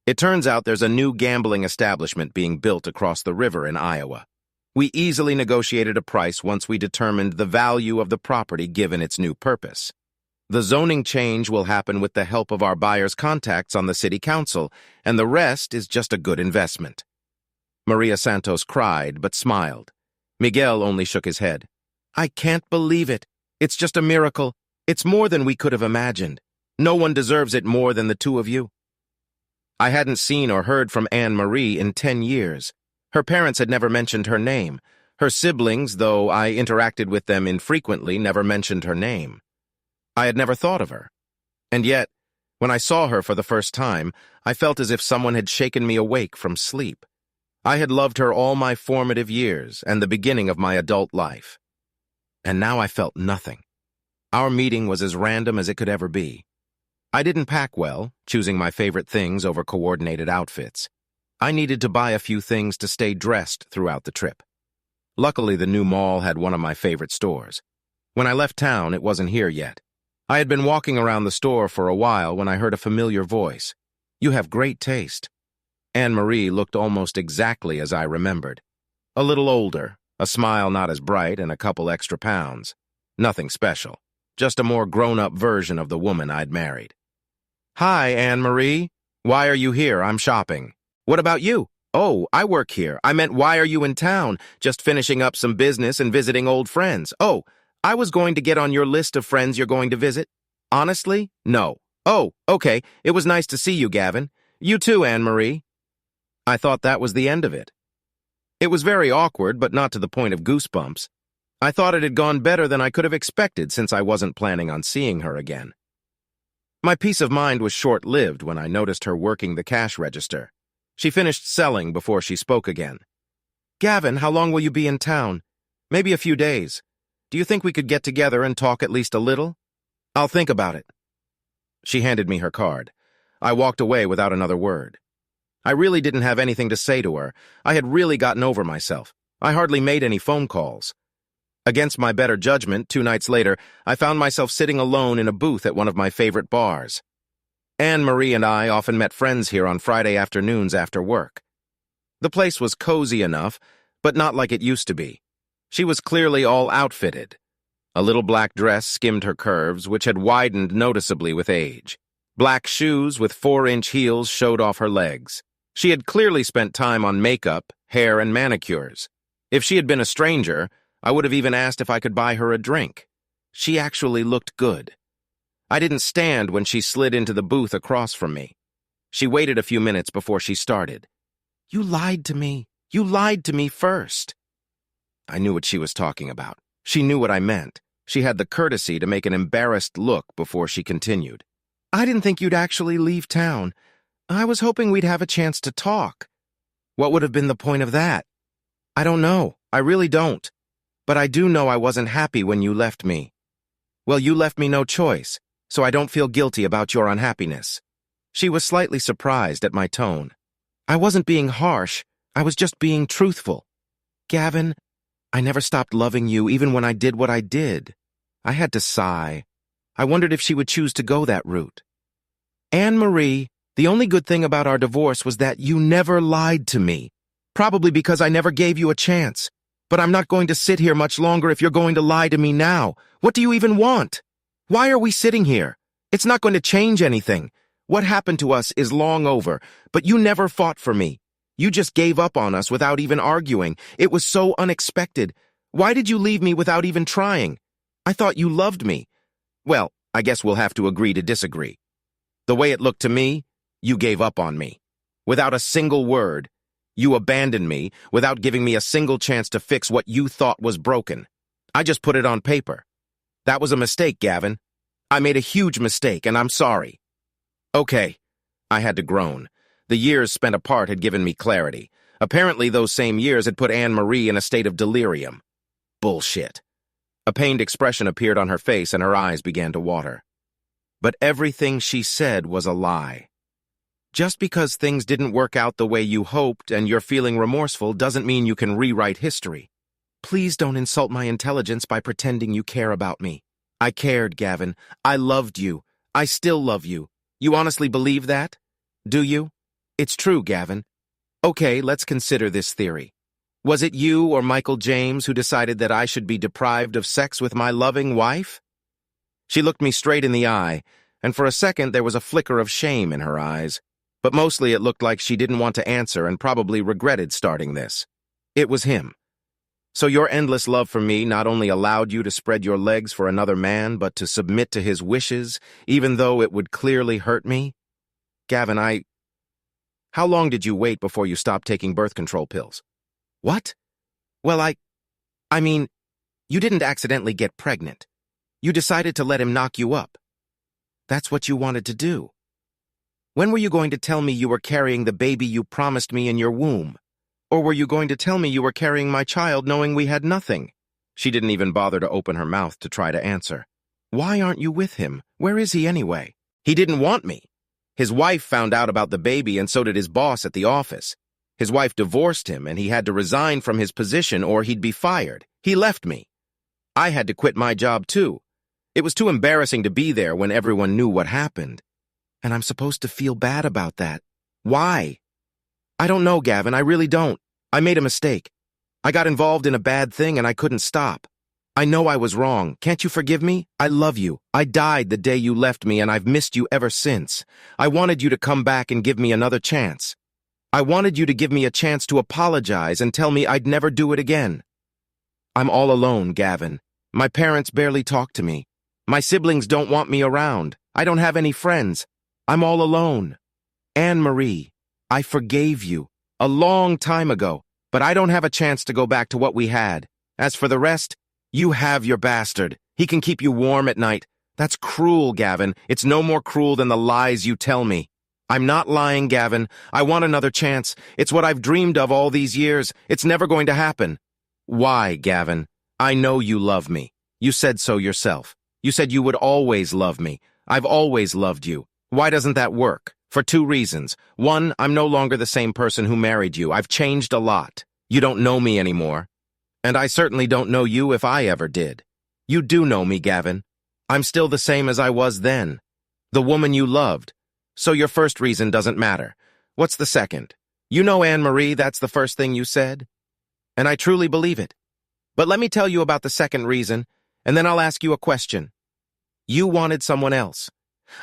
It turns out there's a new gambling establishment being built across the river in Iowa. We easily negotiated a price once we determined the value of the property given its new purpose. The zoning change will happen with the help of our buyer's contacts on the city council, and the rest is just a good investment. Maria Santos cried, but smiled. Miguel only shook his head. I can't believe it. It's just a miracle. It's more than we could have imagined. No one deserves it more than the 2 of you. I hadn't seen or heard from Anne-Marie in 10 years. Her parents had never mentioned her name. Her siblings, though I interacted with them infrequently, never mentioned her name. I had never thought of her. And yet, when I saw her for the first time, I felt as if someone had shaken me awake from sleep. I had loved her all my formative years and the beginning of my adult life. And now I felt nothing. Our meeting was as random as it could ever be. I didn't pack well, choosing my favorite things over coordinated outfits. I needed to buy a few things to stay dressed throughout the trip. Luckily, the new mall had one of my favorite stores. When I left town, it wasn't here yet. I had been walking around the store for a while when I heard a familiar voice. You have great taste. Anne-Marie looked almost exactly as I remembered. A little older, a smile not as bright, and a couple extra pounds. Nothing special. Just a more grown-up version of the woman I'd married. Hi, Anne-Marie. Why are you here? I'm shopping. What about you? Oh, I work here. I meant, why are you in town? Just finishing up some business and visiting old friends. Oh, I was going to get on your list of friends you're going to visit. Honestly? No. Oh, okay. It was nice to see you, Gavin. You too, Anne-Marie. I thought that was the end of it. It was very awkward, but not to the point of goosebumps. I thought it had gone better than I could have expected since I wasn't planning on seeing her again. My peace of mind was short-lived when I noticed her working the cash register. She finished selling before she spoke again. Gavin, how long will you be in town? Maybe a few days. Do you think we could get together and talk at least a little? I'll think about it. She handed me her card. I walked away without another word. I really didn't have anything to say to her. I had really gotten over myself. I hardly made any phone calls. Against my better judgment, 2 nights later, I found myself sitting alone in a booth at one of my favorite bars. Anne-Marie and I often met friends here on Friday afternoons after work. The place was cozy enough, but not like it used to be. She was clearly all outfitted. A little black dress skimmed her curves, which had widened noticeably with age. Black shoes with 4-inch heels showed off her legs. She had clearly spent time on makeup, hair, and manicures. If she had been a stranger, I would have even asked if I could buy her a drink. She actually looked good. I didn't stand when she slid into the booth across from me. She waited a few minutes before she started. You lied to me. You lied to me first. I knew what she was talking about. She knew what I meant. She had the courtesy to make an embarrassed look before she continued. I didn't think you'd actually leave town. I was hoping we'd have a chance to talk. What would have been the point of that? I don't know. I really don't. But I do know I wasn't happy when you left me. Well, you left me no choice, so I don't feel guilty about your unhappiness. She was slightly surprised at my tone. I wasn't being harsh. I was just being truthful. Gavin, I never stopped loving you even when I did what I did. I had to sigh. I wondered if she would choose to go that route. Anne-Marie, the only good thing about our divorce was that you never lied to me. Probably because I never gave you a chance. But I'm not going to sit here much longer if you're going to lie to me now. What do you even want? Why are we sitting here? It's not going to change anything. What happened to us is long over, but you never fought for me. You just gave up on us without even arguing. It was so unexpected. Why did you leave me without even trying? I thought you loved me. Well, I guess we'll have to agree to disagree. The way it looked to me, you gave up on me. Without a single word, you abandoned me without giving me a single chance to fix what you thought was broken. I just put it on paper. That was a mistake, Gavin. I made a huge mistake, and I'm sorry. Okay, I had to groan. The years spent apart had given me clarity. Apparently, those same years had put Anne-Marie in a state of delirium. Bullshit. A pained expression appeared on her face, and her eyes began to water. But everything she said was a lie. Just because things didn't work out the way you hoped and you're feeling remorseful doesn't mean you can rewrite history. Please don't insult my intelligence by pretending you care about me. I cared, Gavin. I loved you. I still love you. You honestly believe that? Do you? It's true, Gavin. Okay, let's consider this theory. Was it you or Michael James who decided that I should be deprived of sex with my loving wife? She looked me straight in the eye, and for a second there was a flicker of shame in her eyes. But mostly it looked like she didn't want to answer and probably regretted starting this. It was him. So your endless love for me not only allowed you to spread your legs for another man, but to submit to his wishes, even though it would clearly hurt me? Gavin, How long did you wait before you stopped taking birth control pills? What? Well, I mean, you didn't accidentally get pregnant. You decided to let him knock you up. That's what you wanted to do. When were you going to tell me you were carrying the baby you promised me in your womb? Or were you going to tell me you were carrying my child knowing we had nothing? She didn't even bother to open her mouth to try to answer. Why aren't you with him? Where is he anyway? He didn't want me. His wife found out about the baby and so did his boss at the office. His wife divorced him and he had to resign from his position or he'd be fired. He left me. I had to quit my job too. It was too embarrassing to be there when everyone knew what happened. And I'm supposed to feel bad about that. Why? I don't know, Gavin. I really don't. I made a mistake. I got involved in a bad thing and I couldn't stop. I know I was wrong. Can't you forgive me? I love you. I died the day you left me and I've missed you ever since. I wanted you to come back and give me another chance. I wanted you to give me a chance to apologize and tell me I'd never do it again. I'm all alone, Gavin. My parents barely talk to me. My siblings don't want me around. I don't have any friends. I'm all alone. Anne-Marie, I forgave you a long time ago, but I don't have a chance to go back to what we had. As for the rest, you have your bastard. He can keep you warm at night. That's cruel, Gavin. It's no more cruel than the lies you tell me. I'm not lying, Gavin. I want another chance. It's what I've dreamed of all these years. It's never going to happen. Why, Gavin? I know you love me. You said so yourself. You said you would always love me. I've always loved you. Why doesn't that work? For 2 reasons. 1, I'm no longer the same person who married you. I've changed a lot. You don't know me anymore. And I certainly don't know you if I ever did. You do know me, Gavin. I'm still the same as I was then. The woman you loved. So your first reason doesn't matter. What's the second? You know, Anne-Marie, that's the first thing you said. And I truly believe it. But let me tell you about the second reason, and then I'll ask you a question. You wanted someone else.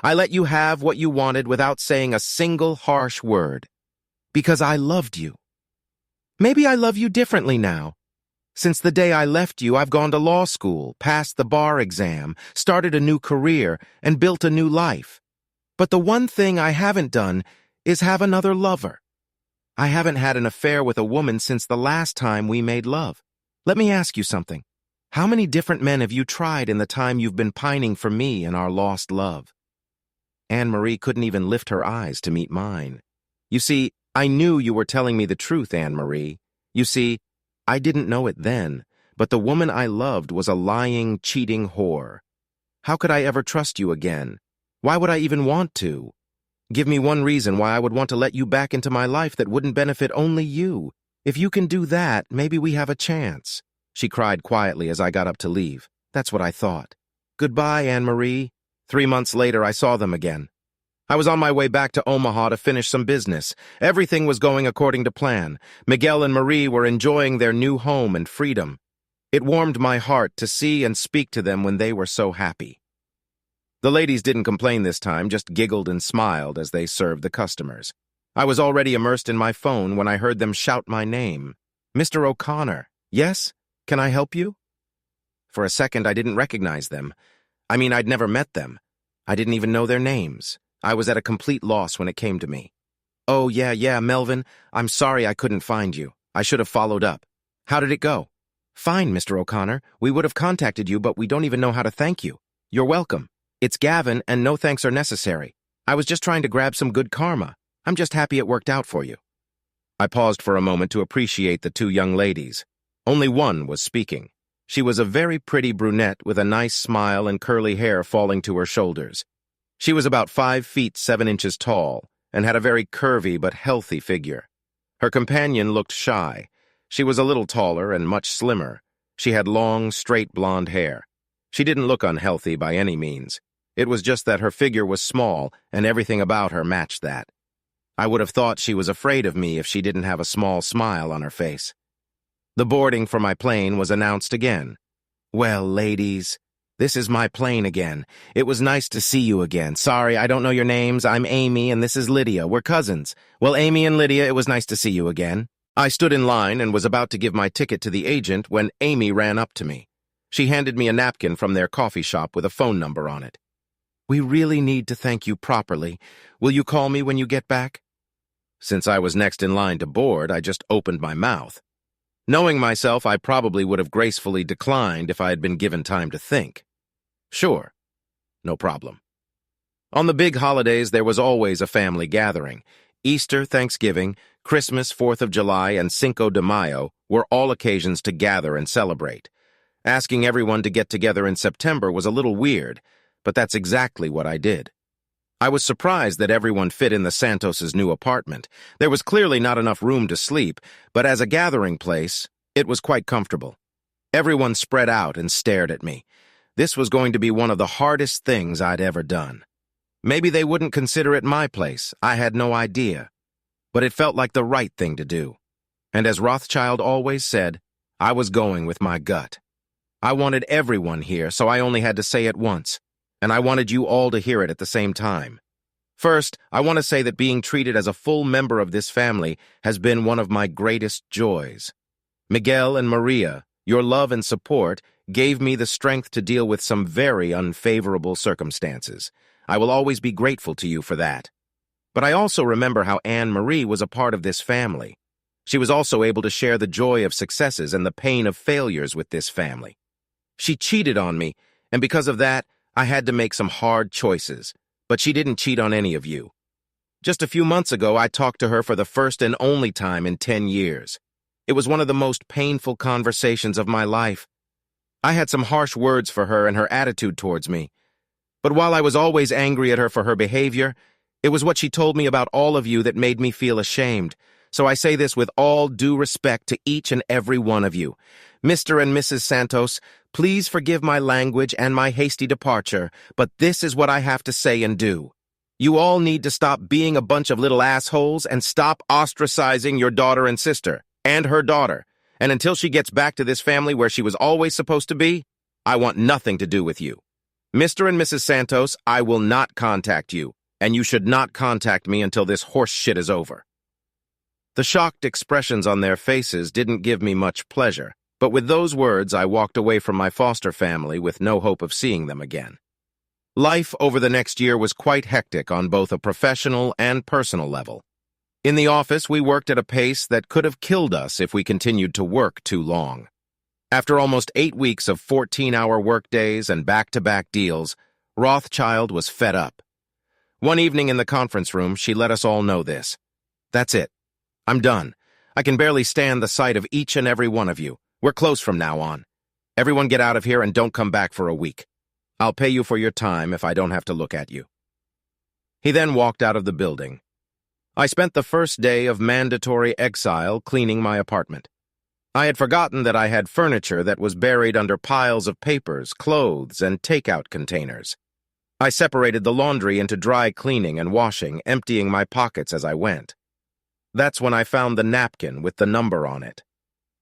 I let you have what you wanted without saying a single harsh word. Because I loved you. Maybe I love you differently now. Since the day I left you, I've gone to law school, passed the bar exam, started a new career, and built a new life. But the one thing I haven't done is have another lover. I haven't had an affair with a woman since the last time we made love. Let me ask you something. How many different men have you tried in the time you've been pining for me and our lost love? Anne-Marie couldn't even lift her eyes to meet mine. You see, I knew you were telling me the truth, Anne-Marie. You see, I didn't know it then, but the woman I loved was a lying, cheating whore. How could I ever trust you again? Why would I even want to? Give me one reason why I would want to let you back into my life that wouldn't benefit only you. If you can do that, maybe we have a chance. She cried quietly as I got up to leave. That's what I thought. Goodbye, Anne-Marie. 3 months later, I saw them again. I was on my way back to Omaha to finish some business. Everything was going according to plan. Miguel and Marie were enjoying their new home and freedom. It warmed my heart to see and speak to them when they were so happy. The ladies didn't complain this time, just giggled and smiled as they served the customers. I was already immersed in my phone when I heard them shout my name. Mr. O'Connor. Yes? Can I help you? For a second, I didn't recognize them. I mean, I'd never met them. I didn't even know their names. I was at a complete loss when it came to me. Oh, yeah, Melvin. I'm sorry I couldn't find you. I should have followed up. How did it go? Fine, Mr. O'Connor. We would have contacted you, but we don't even know how to thank you. You're welcome. It's Gavin, and no thanks are necessary. I was just trying to grab some good karma. I'm just happy it worked out for you. I paused for a moment to appreciate the 2 young ladies. Only one was speaking. She was a very pretty brunette with a nice smile and curly hair falling to her shoulders. She was about 5 feet 7 inches tall and had a very curvy but healthy figure. Her companion looked shy. She was a little taller and much slimmer. She had long, straight blonde hair. She didn't look unhealthy by any means. It was just that her figure was small and everything about her matched that. I would have thought she was afraid of me if she didn't have a small smile on her face. The boarding for my plane was announced again. Well, ladies, this is my plane again. It was nice to see you again. Sorry, I don't know your names. I'm Amy, and this is Lydia. We're cousins. Well, Amy and Lydia, it was nice to see you again. I stood in line and was about to give my ticket to the agent when Amy ran up to me. She handed me a napkin from their coffee shop with a phone number on it. We really need to thank you properly. Will you call me when you get back? Since I was next in line to board, I just opened my mouth. Knowing myself, I probably would have gracefully declined if I had been given time to think. Sure, no problem. On the big holidays, there was always a family gathering. Easter, Thanksgiving, Christmas, 4th of July, and Cinco de Mayo were all occasions to gather and celebrate. Asking everyone to get together in September was a little weird, but that's exactly what I did. I was surprised that everyone fit in the Santos's new apartment. There was clearly not enough room to sleep, but as a gathering place, it was quite comfortable. Everyone spread out and stared at me. This was going to be one of the hardest things I'd ever done. Maybe they wouldn't consider it my place. I had no idea. But it felt like the right thing to do. And as Rothschild always said, I was going with my gut. I wanted everyone here, so I only had to say it once. And I wanted you all to hear it at the same time. First, I want to say that being treated as a full member of this family has been one of my greatest joys. Miguel and Maria, your love and support gave me the strength to deal with some very unfavorable circumstances. I will always be grateful to you for that. But I also remember how Anne-Marie was a part of this family. She was also able to share the joy of successes and the pain of failures with this family. She cheated on me, and because of that, I had to make some hard choices. But she didn't cheat on any of you. Just a few months ago, I talked to her for the first and only time in 10 years. It was one of the most painful conversations of my life. I had some harsh words for her and her attitude towards me. But while I was always angry at her for her behavior, it was what she told me about all of you that made me feel ashamed. So I say this with all due respect to each and every one of you. Mr. and Mrs. Santos, please forgive my language and my hasty departure, but this is what I have to say and do. You all need to stop being a bunch of little assholes and stop ostracizing your daughter and sister, and her daughter. And until she gets back to this family where she was always supposed to be, I want nothing to do with you. Mr. and Mrs. Santos, I will not contact you, and you should not contact me until this horse shit is over. The shocked expressions on their faces didn't give me much pleasure, but with those words I walked away from my foster family with no hope of seeing them again. Life over the next year was quite hectic on both a professional and personal level. In the office, we worked at a pace that could have killed us if we continued to work too long. After almost 8 weeks of 14-hour workdays and back-to-back deals, Rothschild was fed up. One evening in the conference room, she let us all know this. That's it. I'm done. I can barely stand the sight of each and every one of you. We're close from now on. Everyone get out of here and don't come back for a week. I'll pay you for your time if I don't have to look at you. He then walked out of the building. I spent the first day of mandatory exile cleaning my apartment. I had forgotten that I had furniture that was buried under piles of papers, clothes, and takeout containers. I separated the laundry into dry cleaning and washing, emptying my pockets as I went. That's when I found the napkin with the number on it.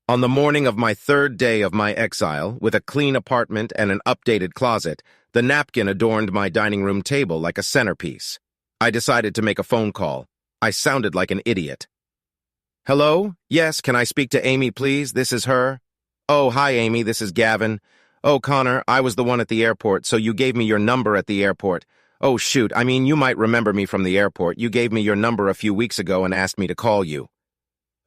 On the morning of my third day of my exile, with a clean apartment and an updated closet, the napkin adorned my dining room table like a centerpiece. I decided to make a phone call. I sounded like an idiot. Hello? Yes, can I speak to Amy, please? This is her. Oh, hi, Amy, this is Gavin. Oh, Connor, I was the one at the airport, so you gave me your number at the airport. Oh, shoot, I mean, you might remember me from the airport. You gave me your number a few weeks ago and asked me to call you.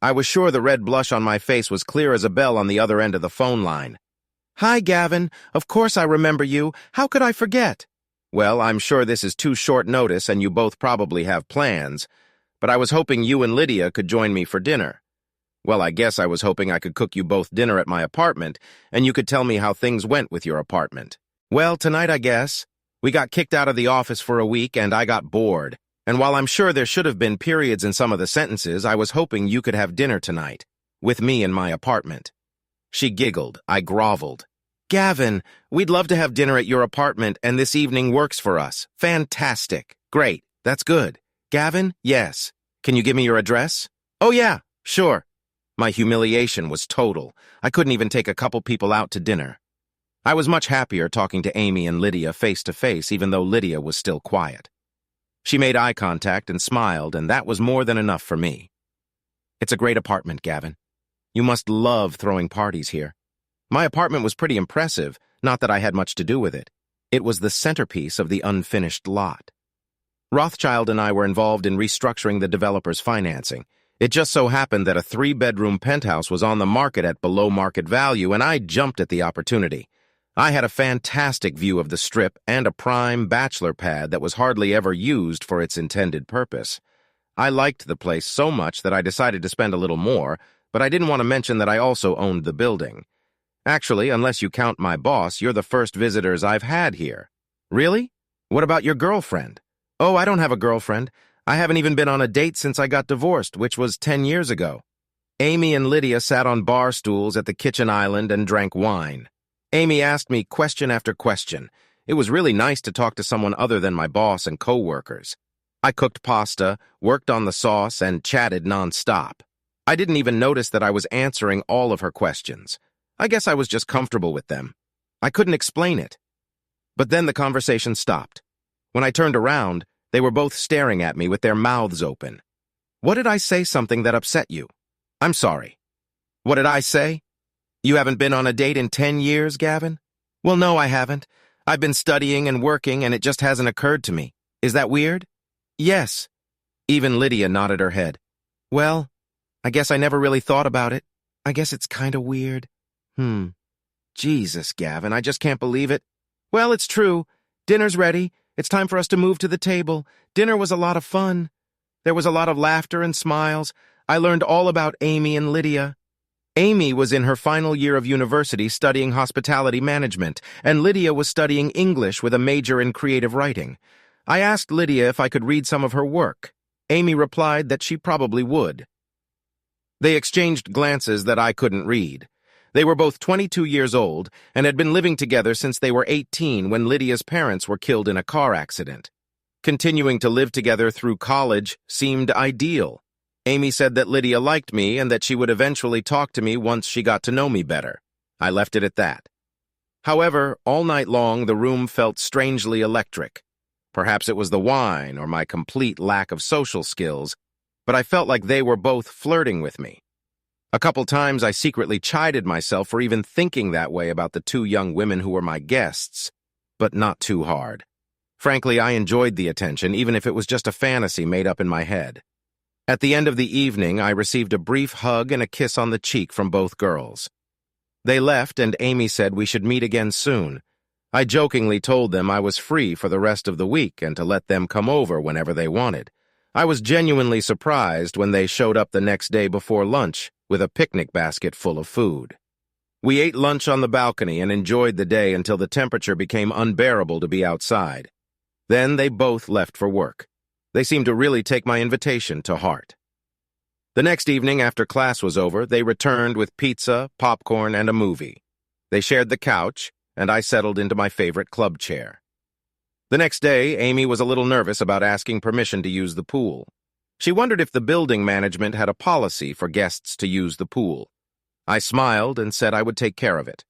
I was sure the red blush on my face was clear as a bell on the other end of the phone line. Hi, Gavin. Of course I remember you. How could I forget? Well, I'm sure this is too short notice and you both probably have plans, but I was hoping you and Lydia could join me for dinner. Well, I guess I was hoping I could cook you both dinner at my apartment and you could tell me how things went with your apartment. Well, tonight, I guess. We got kicked out of the office for a week and I got bored. And while I'm sure there should have been periods in some of the sentences, I was hoping you could have dinner tonight, with me in my apartment. She giggled. I groveled. Gavin, we'd love to have dinner at your apartment and this evening works for us. Fantastic. Great. That's good. Gavin, yes. Can you give me your address? Oh yeah, sure. My humiliation was total. I couldn't even take a couple people out to dinner. I was much happier talking to Amy and Lydia face to face, even though Lydia was still quiet. She made eye contact and smiled, and that was more than enough for me. It's a great apartment, Gavin. You must love throwing parties here. My apartment was pretty impressive, not that I had much to do with it. It was the centerpiece of the unfinished lot. Rothschild and I were involved in restructuring the developer's financing. It just so happened that a 3-bedroom penthouse was on the market at below market value, and I jumped at the opportunity. I had a fantastic view of the Strip and a prime bachelor pad that was hardly ever used for its intended purpose. I liked the place so much that I decided to spend a little more, but I didn't want to mention that I also owned the building. Actually, unless you count my boss, you're the first visitors I've had here. Really? What about your girlfriend? Oh, I don't have a girlfriend. I haven't even been on a date since I got divorced, which was 10 years ago. Amy and Lydia sat on bar stools at the kitchen island and drank wine. Amy asked me question after question. It was really nice to talk to someone other than my boss and co-workers. I cooked pasta, worked on the sauce, and chatted nonstop. I didn't even notice that I was answering all of her questions. I guess I was just comfortable with them. I couldn't explain it. But then the conversation stopped. When I turned around, They were both staring at me with their mouths open. What did I say something that upset you? I'm sorry. What did I say? You haven't been on a date in 10 years, Gavin? Well, no, I haven't. I've been studying and working, and it just hasn't occurred to me. Is that weird? Yes. Even Lydia nodded her head. Well, I guess I never really thought about it. I guess it's kind of weird. Jesus, Gavin, I just can't believe it. Well, it's true. Dinner's ready. It's time for us to move to the table. Dinner was a lot of fun. There was a lot of laughter and smiles. I learned all about Amy and Lydia. Amy was in her final year of university studying hospitality management, and Lydia was studying English with a major in creative writing. I asked Lydia if I could read some of her work. Amy replied that she probably would. They exchanged glances that I couldn't read. They were both 22 years old and had been living together since they were 18 when Lydia's parents were killed in a car accident. Continuing to live together through college seemed ideal. Amy said that Lydia liked me and that she would eventually talk to me once she got to know me better. I left it at that. However, all night long the room felt strangely electric. Perhaps it was the wine or my complete lack of social skills, but I felt like they were both flirting with me. A couple times I secretly chided myself for even thinking that way about the two young women who were my guests, but not too hard. Frankly, I enjoyed the attention, even if it was just a fantasy made up in my head. At the end of the evening, I received a brief hug and a kiss on the cheek from both girls. They left, and Amy said we should meet again soon. I jokingly told them I was free for the rest of the week and to let them come over whenever they wanted. I was genuinely surprised when they showed up the next day before lunch with a picnic basket full of food. We ate lunch on the balcony and enjoyed the day until the temperature became unbearable to be outside. Then they both left for work. They seemed to really take my invitation to heart. The next evening, after class was over, they returned with pizza, popcorn, and a movie. They shared the couch, and I settled into my favorite club chair. The next day, Amy was a little nervous about asking permission to use the pool. She wondered if the building management had a policy for guests to use the pool. I smiled and said I would take care of it.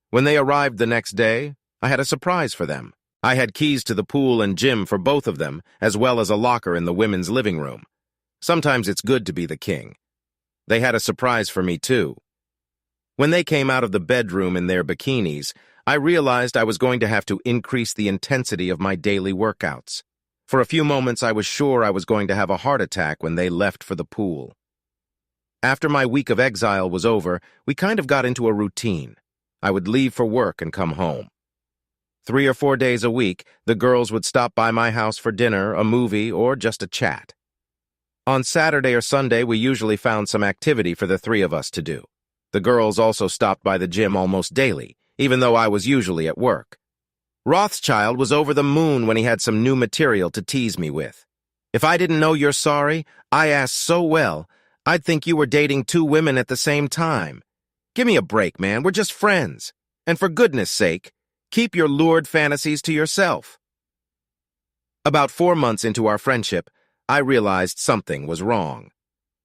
When they arrived the next day, I had a surprise for them. I had keys to the pool and gym for both of them, as well as a locker in the women's living room. Sometimes it's good to be the king. They had a surprise for me, too. When they came out of the bedroom in their bikinis, I realized I was going to have to increase the intensity of my daily workouts. For a few moments, I was sure I was going to have a heart attack when they left for the pool. After my week of exile was over, we kind of got into a routine. I would leave for work and come home. 3 or 4 days a week, the girls would stop by my house for dinner, a movie, or just a chat. On Saturday or Sunday, we usually found some activity for the three of us to do. The girls also stopped by the gym almost daily, even though I was usually at work. Rothschild was over the moon when he had some new material to tease me with. If I didn't know you're sorry, I asked so well, I'd think you were dating 2 women at the same time. Give me a break, man. We're just friends. And for goodness sake, keep your lurid fantasies to yourself. About 4 months into our friendship, I realized something was wrong.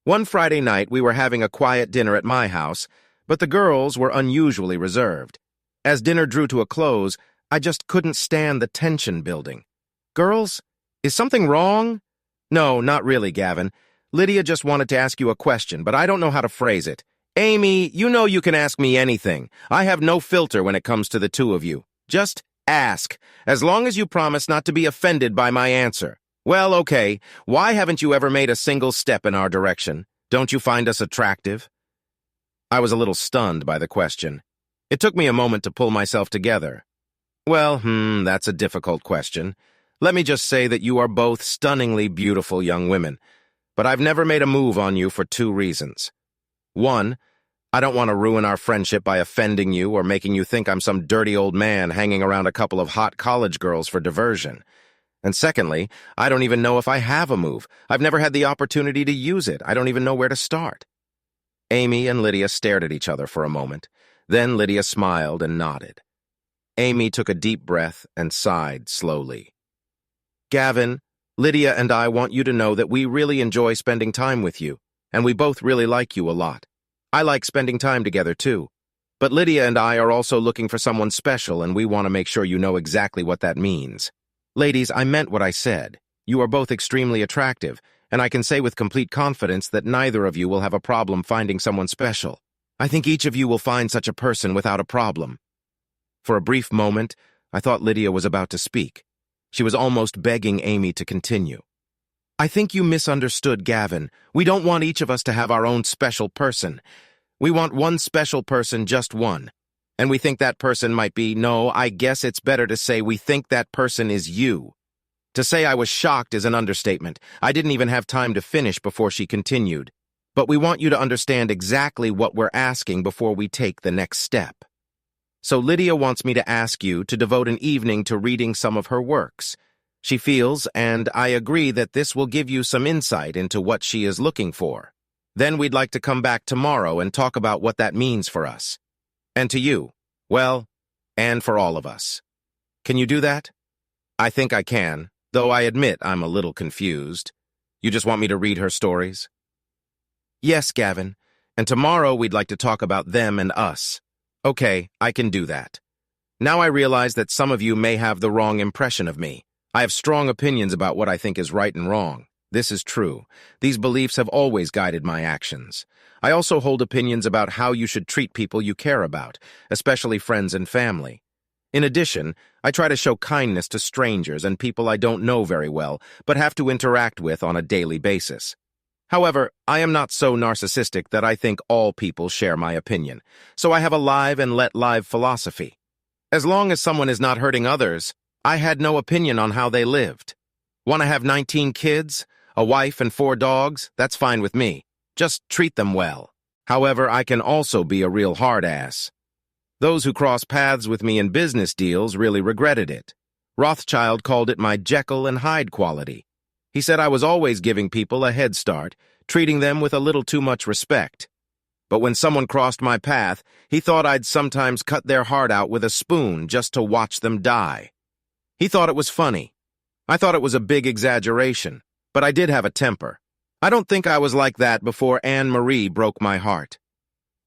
One Friday night, we were having a quiet dinner at my house, but the girls were unusually reserved. As dinner drew to a close, I just couldn't stand the tension building. Girls, is something wrong? No, not really, Gavin. Lydia just wanted to ask you a question, but I don't know how to phrase it. Amy, you know you can ask me anything. I have no filter when it comes to the two of you. Just ask, as long as you promise not to be offended by my answer. Well, okay, why haven't you ever made a single step in our direction? Don't you find us attractive? I was a little stunned by the question. It took me a moment to pull myself together. Well, that's a difficult question. Let me just say that you are both stunningly beautiful young women, but I've never made a move on you for 2 reasons. 1, I don't want to ruin our friendship by offending you or making you think I'm some dirty old man hanging around a couple of hot college girls for diversion. And secondly, I don't even know if I have a move. I've never had the opportunity to use it. I don't even know where to start. Amy and Lydia stared at each other for a moment. Then Lydia smiled and nodded. Amy took a deep breath and sighed slowly. Gavin, Lydia and I want you to know that we really enjoy spending time with you, and we both really like you a lot. I like spending time together too. But Lydia and I are also looking for someone special, and we want to make sure you know exactly what that means. Ladies, I meant what I said. You are both extremely attractive, and I can say with complete confidence that neither of you will have a problem finding someone special. I think each of you will find such a person without a problem." For a brief moment, I thought Lydia was about to speak. She was almost begging Amy to continue. "I think you misunderstood, Gavin. We don't want each of us to have our own special person. We want one special person, just one. And we think that person might be, no, I guess it's better to say we think that person is you." To say I was shocked is an understatement. I didn't even have time to finish before she continued. "But we want you to understand exactly what we're asking before we take the next step. So Lydia wants me to ask you to devote an evening to reading some of her works. She feels, and I agree, that this will give you some insight into what she is looking for. Then we'd like to come back tomorrow and talk about what that means for us. And to you, well, and for all of us. Can you do that?" "I think I can, though I admit I'm a little confused. You just want me to read her stories?" "Yes, Gavin, and tomorrow we'd like to talk about them and us." "Okay, I can do that. Now I realize that some of you may have the wrong impression of me. I have strong opinions about what I think is right and wrong. This is true. These beliefs have always guided my actions. I also hold opinions about how you should treat people you care about, especially friends and family. In addition, I try to show kindness to strangers and people I don't know very well, but have to interact with on a daily basis. However, I am not so narcissistic that I think all people share my opinion, so I have a live and let live philosophy. As long as someone is not hurting others, I had no opinion on how they lived. Want to have 19 kids, a wife and 4 dogs? That's fine with me. Just treat them well. However, I can also be a real hard ass. Those who cross paths with me in business deals really regretted it. Rothschild called it my Jekyll and Hyde quality. He said I was always giving people a head start, treating them with a little too much respect. But when someone crossed my path, he thought I'd sometimes cut their heart out with a spoon just to watch them die. He thought it was funny. I thought it was a big exaggeration, but I did have a temper. I don't think I was like that before Anne-Marie broke my heart.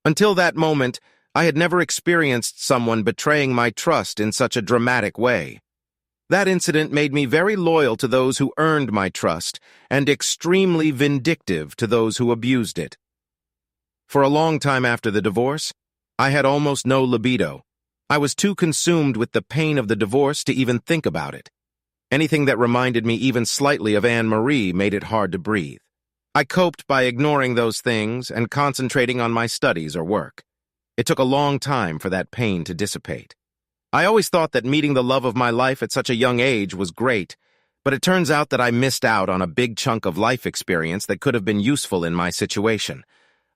Until that moment, I had never experienced someone betraying my trust in such a dramatic way. That incident made me very loyal to those who earned my trust and extremely vindictive to those who abused it. For a long time after the divorce, I had almost no libido. I was too consumed with the pain of the divorce to even think about it. Anything that reminded me even slightly of Anne-Marie made it hard to breathe. I coped by ignoring those things and concentrating on my studies or work. It took a long time for that pain to dissipate. I always thought that meeting the love of my life at such a young age was great, but it turns out that I missed out on a big chunk of life experience that could have been useful in my situation.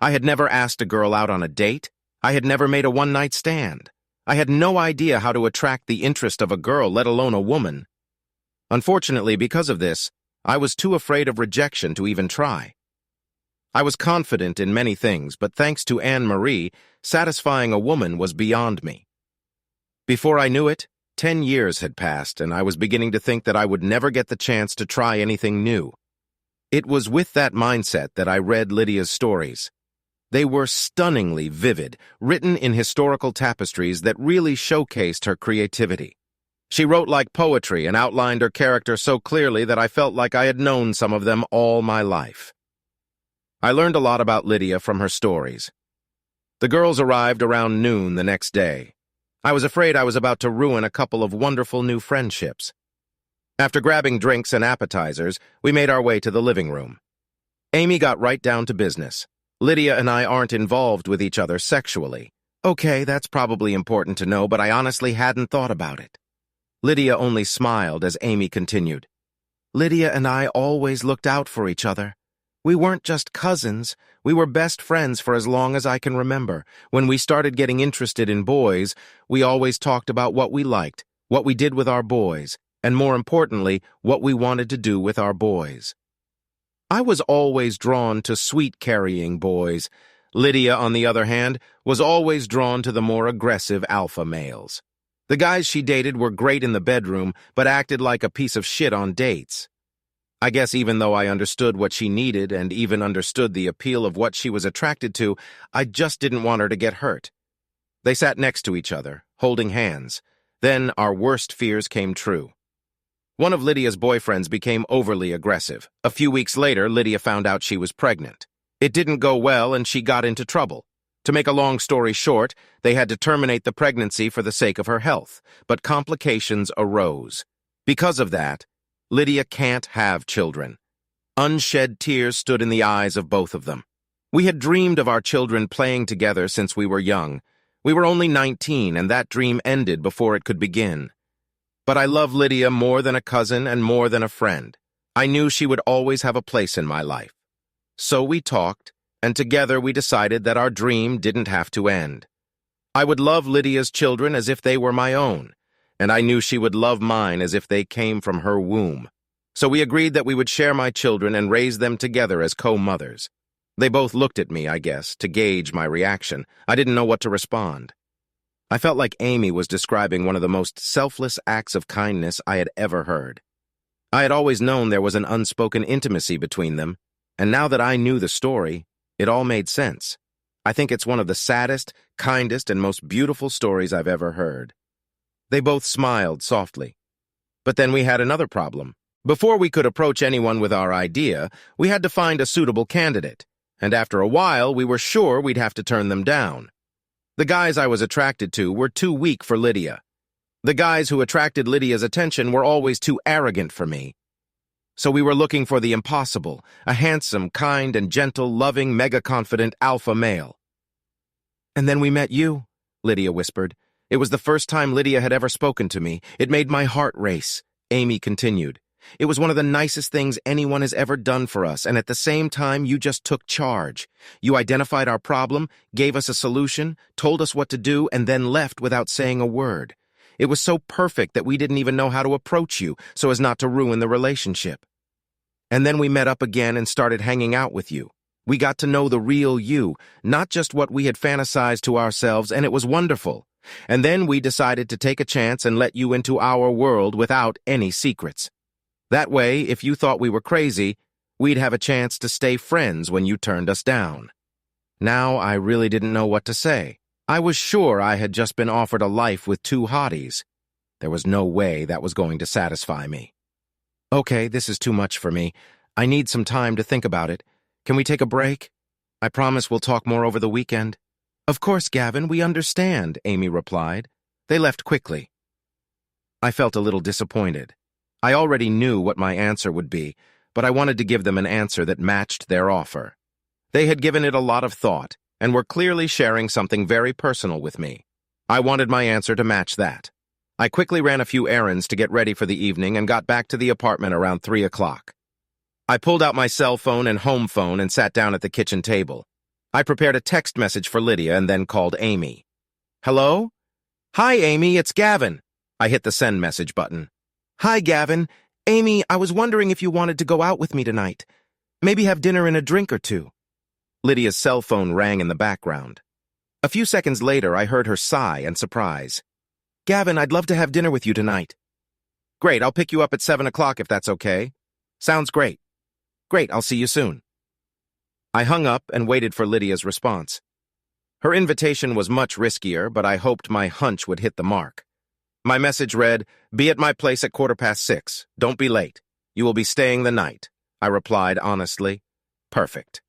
I had never asked a girl out on a date. I had never made a one-night stand. I had no idea how to attract the interest of a girl, let alone a woman. Unfortunately, because of this, I was too afraid of rejection to even try. I was confident in many things, but thanks to Anne-Marie, satisfying a woman was beyond me. Before I knew it, 10 years had passed, and I was beginning to think that I would never get the chance to try anything new. It was with that mindset that I read Lydia's stories. They were stunningly vivid, written in historical tapestries that really showcased her creativity. She wrote like poetry and outlined her character so clearly that I felt like I had known some of them all my life. I learned a lot about Lydia from her stories. The girls arrived around noon the next day. I was afraid I was about to ruin a couple of wonderful new friendships. After grabbing drinks and appetizers, we made our way to the living room. Amy got right down to business. Lydia and I aren't involved with each other sexually. Okay, that's probably important to know, but I honestly hadn't thought about it. Lydia only smiled as Amy continued. Lydia and I always looked out for each other. We weren't just cousins, we were best friends for as long as I can remember. When we started getting interested in boys, we always talked about what we liked, what we did with our boys, and more importantly, what we wanted to do with our boys. I was always drawn to sweet-carrying boys. Lydia, on the other hand, was always drawn to the more aggressive alpha males. The guys she dated were great in the bedroom, but acted like a piece of shit on dates. I guess even though I understood what she needed and even understood the appeal of what she was attracted to, I just didn't want her to get hurt. They sat next to each other, holding hands. Then our worst fears came true. One of Lydia's boyfriends became overly aggressive. A few weeks later, Lydia found out she was pregnant. It didn't go well and she got into trouble. To make a long story short, they had to terminate the pregnancy for the sake of her health, but complications arose. Because of that, Lydia can't have children. Unshed tears stood in the eyes of both of them. We had dreamed of our children playing together since we were young. We were only 19, and that dream ended before it could begin. But I love Lydia more than a cousin and more than a friend. I knew she would always have a place in my life. So we talked, and together we decided that our dream didn't have to end. I would love Lydia's children as if they were my own, and I knew she would love mine as if they came from her womb. So we agreed that we would share my children and raise them together as co-mothers. They both looked at me, I guess, to gauge my reaction. I didn't know what to respond. I felt like Amy was describing one of the most selfless acts of kindness I had ever heard. I had always known there was an unspoken intimacy between them, and now that I knew the story, it all made sense. I think it's one of the saddest, kindest, and most beautiful stories I've ever heard. They both smiled softly. But then we had another problem. Before we could approach anyone with our idea, we had to find a suitable candidate, and after a while, we were sure we'd have to turn them down. The guys I was attracted to were too weak for Lydia. The guys who attracted Lydia's attention were always too arrogant for me. So we were looking for the impossible, a handsome, kind, and gentle, loving, mega-confident alpha male. "And then we met you," Lydia whispered. "It was the first time Lydia had ever spoken to me. It made my heart race," Amy continued. "It was one of the nicest things anyone has ever done for us, and at the same time, you just took charge. You identified our problem, gave us a solution, told us what to do, and then left without saying a word. It was so perfect that we didn't even know how to approach you so as not to ruin the relationship. And then we met up again and started hanging out with you. We got to know the real you, not just what we had fantasized to ourselves, and it was wonderful. And then we decided to take a chance and let you into our world without any secrets. That way, if you thought we were crazy, we'd have a chance to stay friends when you turned us down." Now I really didn't know what to say. I was sure I had just been offered a life with two hotties. There was no way that was going to satisfy me. "Okay, this is too much for me. I need some time to think about it. Can we take a break? I promise we'll talk more over the weekend." "Of course, Gavin, we understand," Amy replied. They left quickly. I felt a little disappointed. I already knew what my answer would be, but I wanted to give them an answer that matched their offer. They had given it a lot of thought, and were clearly sharing something very personal with me. I wanted my answer to match that. I quickly ran a few errands to get ready for the evening and got back to the apartment around 3 o'clock. I pulled out my cell phone and home phone and sat down at the kitchen table. I prepared a text message for Lydia and then called Amy. "Hello? Hi, Amy, it's Gavin." I hit the send message button. "Hi, Gavin. Amy, I was wondering if you wanted to go out with me tonight. Maybe have dinner and a drink or two." Lydia's cell phone rang in the background. A few seconds later, I heard her sigh and surprise. "Gavin, I'd love to have dinner with you tonight." "Great, I'll pick you up at 7 o'clock if that's okay." "Sounds great." "Great, I'll see you soon." I hung up and waited for Lydia's response. Her invitation was much riskier, but I hoped my hunch would hit the mark. My message read, "Be at my place at 6:15. Don't be late. You will be staying the night." I replied honestly. "Perfect."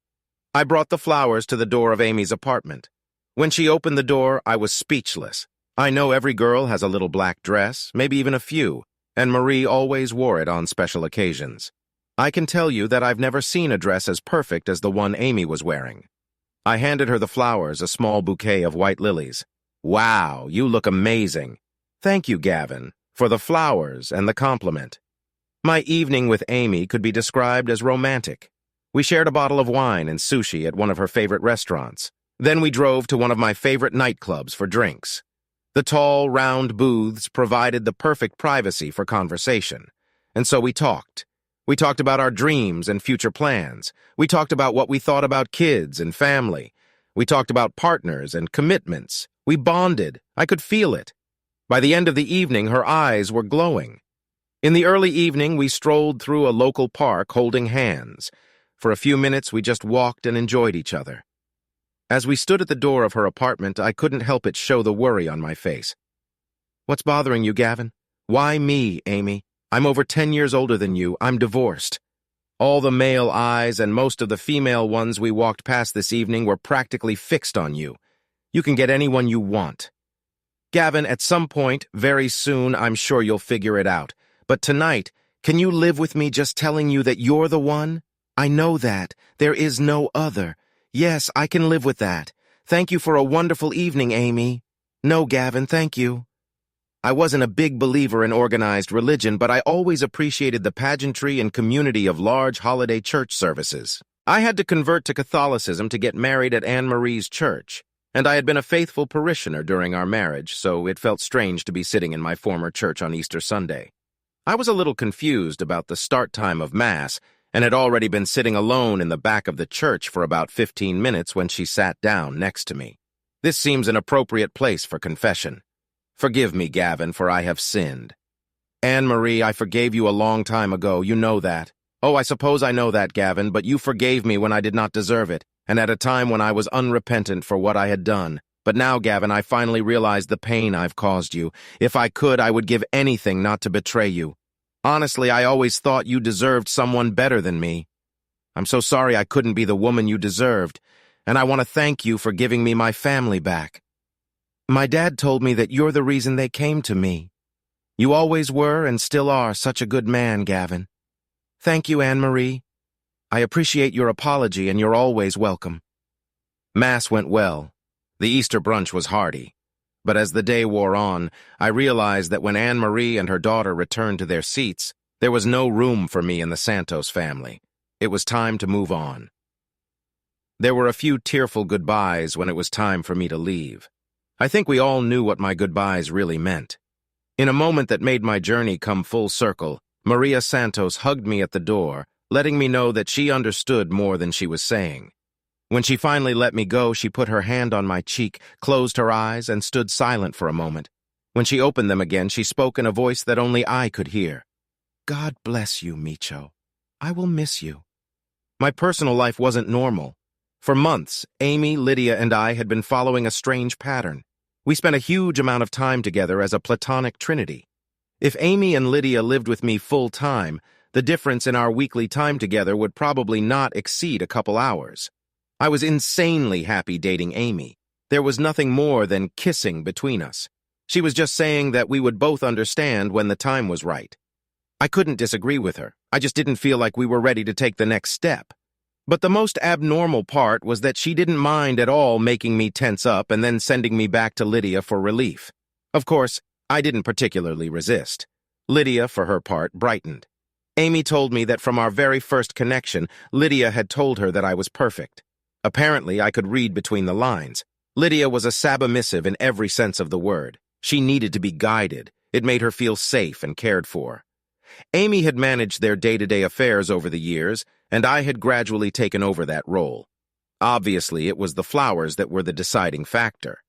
I brought the flowers to the door of Amy's apartment. When she opened the door, I was speechless. I know every girl has a little black dress, maybe even a few, and Marie always wore it on special occasions. I can tell you that I've never seen a dress as perfect as the one Amy was wearing. I handed her the flowers, a small bouquet of white lilies. "Wow, you look amazing." "Thank you, Gavin, for the flowers and the compliment." My evening with Amy could be described as romantic. We shared a bottle of wine and sushi at one of her favorite restaurants. Then we drove to one of my favorite nightclubs for drinks. The tall, round booths provided the perfect privacy for conversation. And so we talked. We talked about our dreams and future plans. We talked about what we thought about kids and family. We talked about partners and commitments. We bonded. I could feel it. By the end of the evening, her eyes were glowing. In the early evening, we strolled through a local park holding hands. For a few minutes, we just walked and enjoyed each other. As we stood at the door of her apartment, I couldn't help it show the worry on my face. "What's bothering you, Gavin?" "Why me, Amy? I'm over 10 years older than you. I'm divorced. All the male eyes and most of the female ones we walked past this evening were practically fixed on you. You can get anyone you want. Gavin, at some point, very soon, I'm sure you'll figure it out. But tonight, can you live with me just telling you that you're the one? I know that. There is no other. Yes, I can live with that. Thank you for a wonderful evening, Amy. No, Gavin, thank you. I wasn't a big believer in organized religion, but I always appreciated the pageantry and community of large holiday church services. I had to convert to Catholicism to get married at Anne Marie's church, and I had been a faithful parishioner during our marriage, so it felt strange to be sitting in my former church on Easter Sunday. I was a little confused about the start time of Mass, and had already been sitting alone in the back of the church for about 15 minutes when she sat down next to me. This seems an appropriate place for confession. Forgive me, Gavin, for I have sinned. Anne-Marie, I forgave you a long time ago, you know that. Oh, I suppose I know that, Gavin, but you forgave me when I did not deserve it, and at a time when I was unrepentant for what I had done. But now, Gavin, I finally realized the pain I've caused you. If I could, I would give anything not to betray you. Honestly, I always thought you deserved someone better than me. I'm so sorry I couldn't be the woman you deserved, and I want to thank you for giving me my family back. My dad told me that you're the reason they came to me. You always were and still are such a good man, Gavin. Thank you, Anne-Marie. I appreciate your apology, and you're always welcome. Mass went well. The Easter brunch was hearty. But as the day wore on, I realized that when Anne-Marie and her daughter returned to their seats, there was no room for me in the Santos family. It was time to move on. There were a few tearful goodbyes when it was time for me to leave. I think we all knew what my goodbyes really meant. In a moment that made my journey come full circle, Maria Santos hugged me at the door, letting me know that she understood more than she was saying. When she finally let me go, she put her hand on my cheek, closed her eyes, and stood silent for a moment. When she opened them again, she spoke in a voice that only I could hear. God bless you, Micho. I will miss you. My personal life wasn't normal. For months, Amy, Lydia, and I had been following a strange pattern. We spent a huge amount of time together as a platonic trinity. If Amy and Lydia lived with me full-time, the difference in our weekly time together would probably not exceed a couple hours. I was insanely happy dating Amy. There was nothing more than kissing between us. She was just saying that we would both understand when the time was right. I couldn't disagree with her. I just didn't feel like we were ready to take the next step. But the most abnormal part was that she didn't mind at all making me tense up and then sending me back to Lydia for relief. Of course, I didn't particularly resist. Lydia, for her part, brightened. Amy told me that from our very first connection, Lydia had told her that I was perfect. Apparently, I could read between the lines. Lydia was a submissive in every sense of the word. She needed to be guided. It made her feel safe and cared for. Amy had managed their day-to-day affairs over the years, and I had gradually taken over that role. Obviously, it was the flowers that were the deciding factor.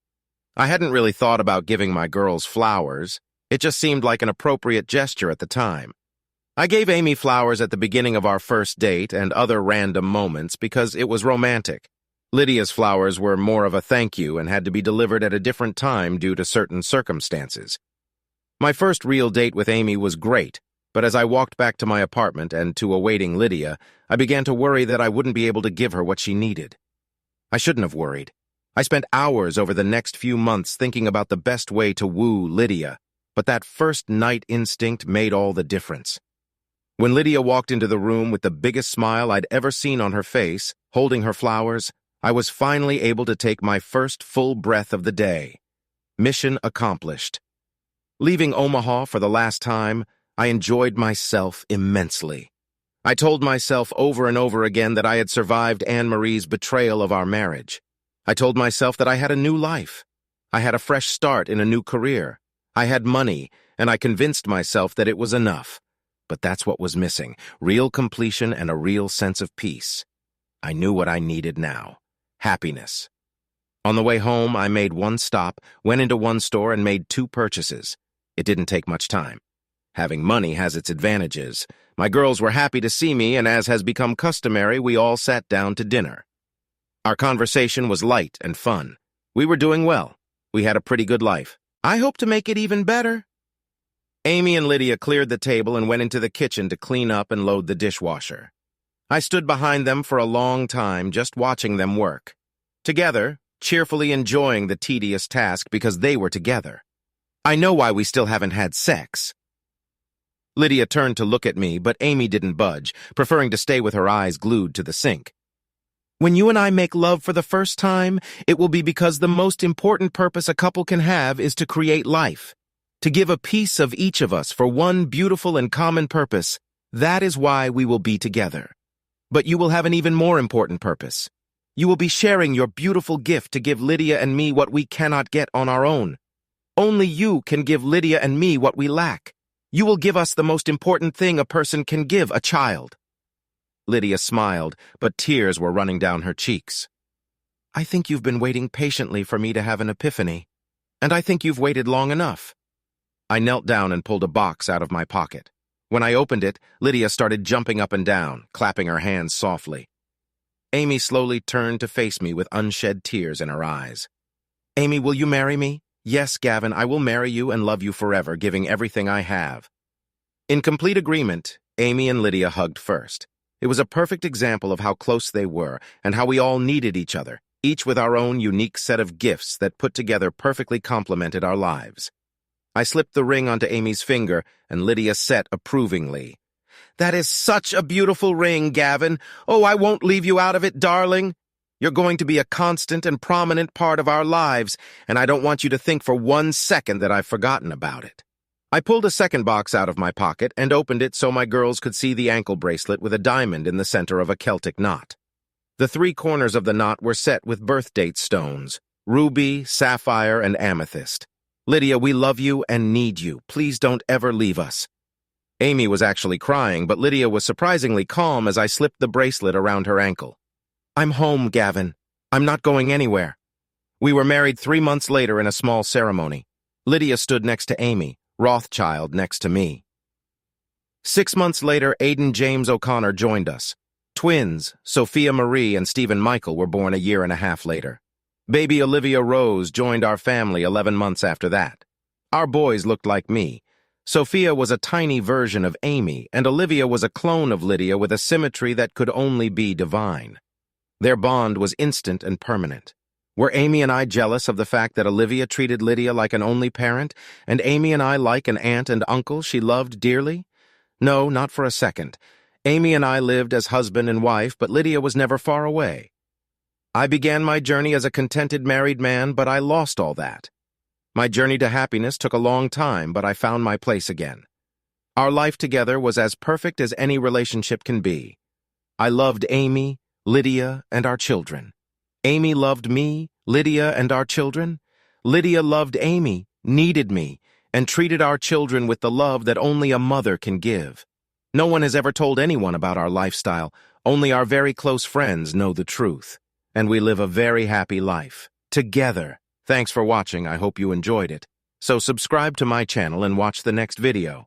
I hadn't really thought about giving my girls flowers. It just seemed like an appropriate gesture at the time. I gave Amy flowers at the beginning of our first date and other random moments because it was romantic. Lydia's flowers were more of a thank you and had to be delivered at a different time due to certain circumstances. My first real date with Amy was great, but as I walked back to my apartment and to awaiting Lydia, I began to worry that I wouldn't be able to give her what she needed. I shouldn't have worried. I spent hours over the next few months thinking about the best way to woo Lydia, but that first night instinct made all the difference. When Lydia walked into the room with the biggest smile I'd ever seen on her face, holding her flowers, I was finally able to take my first full breath of the day. Mission accomplished. Leaving Omaha for the last time, I enjoyed myself immensely. I told myself over and over again that I had survived Anne-Marie's betrayal of our marriage. I told myself that I had a new life. I had a fresh start in a new career. I had money, and I convinced myself that it was enough. But that's what was missing, real completion and a real sense of peace. I knew what I needed now, happiness. On the way home, I made one stop, went into one store, and made 2 purchases. It didn't take much time. Having money has its advantages. My girls were happy to see me, and as has become customary, we all sat down to dinner. Our conversation was light and fun. We were doing well. We had a pretty good life. I hope to make it even better. Amy and Lydia cleared the table and went into the kitchen to clean up and load the dishwasher. I stood behind them for a long time, just watching them work. Together, cheerfully enjoying the tedious task because they were together. I know why we still haven't had sex. Lydia turned to look at me, but Amy didn't budge, preferring to stay with her eyes glued to the sink. When you and I make love for the first time, it will be because the most important purpose a couple can have is to create life. To give a piece of each of us for one beautiful and common purpose. That is why we will be together. But you will have an even more important purpose. You will be sharing your beautiful gift to give Lydia and me what we cannot get on our own. Only you can give Lydia and me what we lack. You will give us the most important thing a person can give, a child. Lydia smiled, but tears were running down her cheeks. I think you've been waiting patiently for me to have an epiphany, and I think you've waited long enough. I knelt down and pulled a box out of my pocket. When I opened it, Lydia started jumping up and down, clapping her hands softly. Amy slowly turned to face me with unshed tears in her eyes. Amy, will you marry me? Yes, Gavin, I will marry you and love you forever, giving everything I have. In complete agreement, Amy and Lydia hugged first. It was a perfect example of how close they were and how we all needed each other, each with our own unique set of gifts that put together perfectly complemented our lives. I slipped the ring onto Amy's finger, and Lydia said approvingly, That is such a beautiful ring, Gavin. Oh, I won't leave you out of it, darling. You're going to be a constant and prominent part of our lives, and I don't want you to think for 1 second that I've forgotten about it. I pulled a second box out of my pocket and opened it so my girls could see the ankle bracelet with a diamond in the center of a Celtic knot. The 3 corners of the knot were set with birth date stones, ruby, sapphire, and amethyst. Lydia, we love you and need you. Please don't ever leave us. Amy was actually crying, but Lydia was surprisingly calm as I slipped the bracelet around her ankle. I'm home, Gavin. I'm not going anywhere. We were married 3 months later in a small ceremony. Lydia stood next to Amy, Rothschild next to me. 6 months later, Aidan James O'Connor joined us. Twins, Sophia Marie and Stephen Michael, were born a year and a half later. Baby Olivia Rose joined our family 11 months after that. Our boys looked like me. Sophia was a tiny version of Amy, and Olivia was a clone of Lydia with a symmetry that could only be divine. Their bond was instant and permanent. Were Amy and I jealous of the fact that Olivia treated Lydia like an only parent, and Amy and I like an aunt and uncle she loved dearly? No, not for a second. Amy and I lived as husband and wife, but Lydia was never far away. I began my journey as a contented married man, but I lost all that. My journey to happiness took a long time, but I found my place again. Our life together was as perfect as any relationship can be. I loved Amy, Lydia, and our children. Amy loved me, Lydia, and our children. Lydia loved Amy, needed me, and treated our children with the love that only a mother can give. No one has ever told anyone about our lifestyle. Only our very close friends know the truth. And we live a very happy life. Together. Thanks for watching. I hope you enjoyed it. So subscribe to my channel and watch the next video.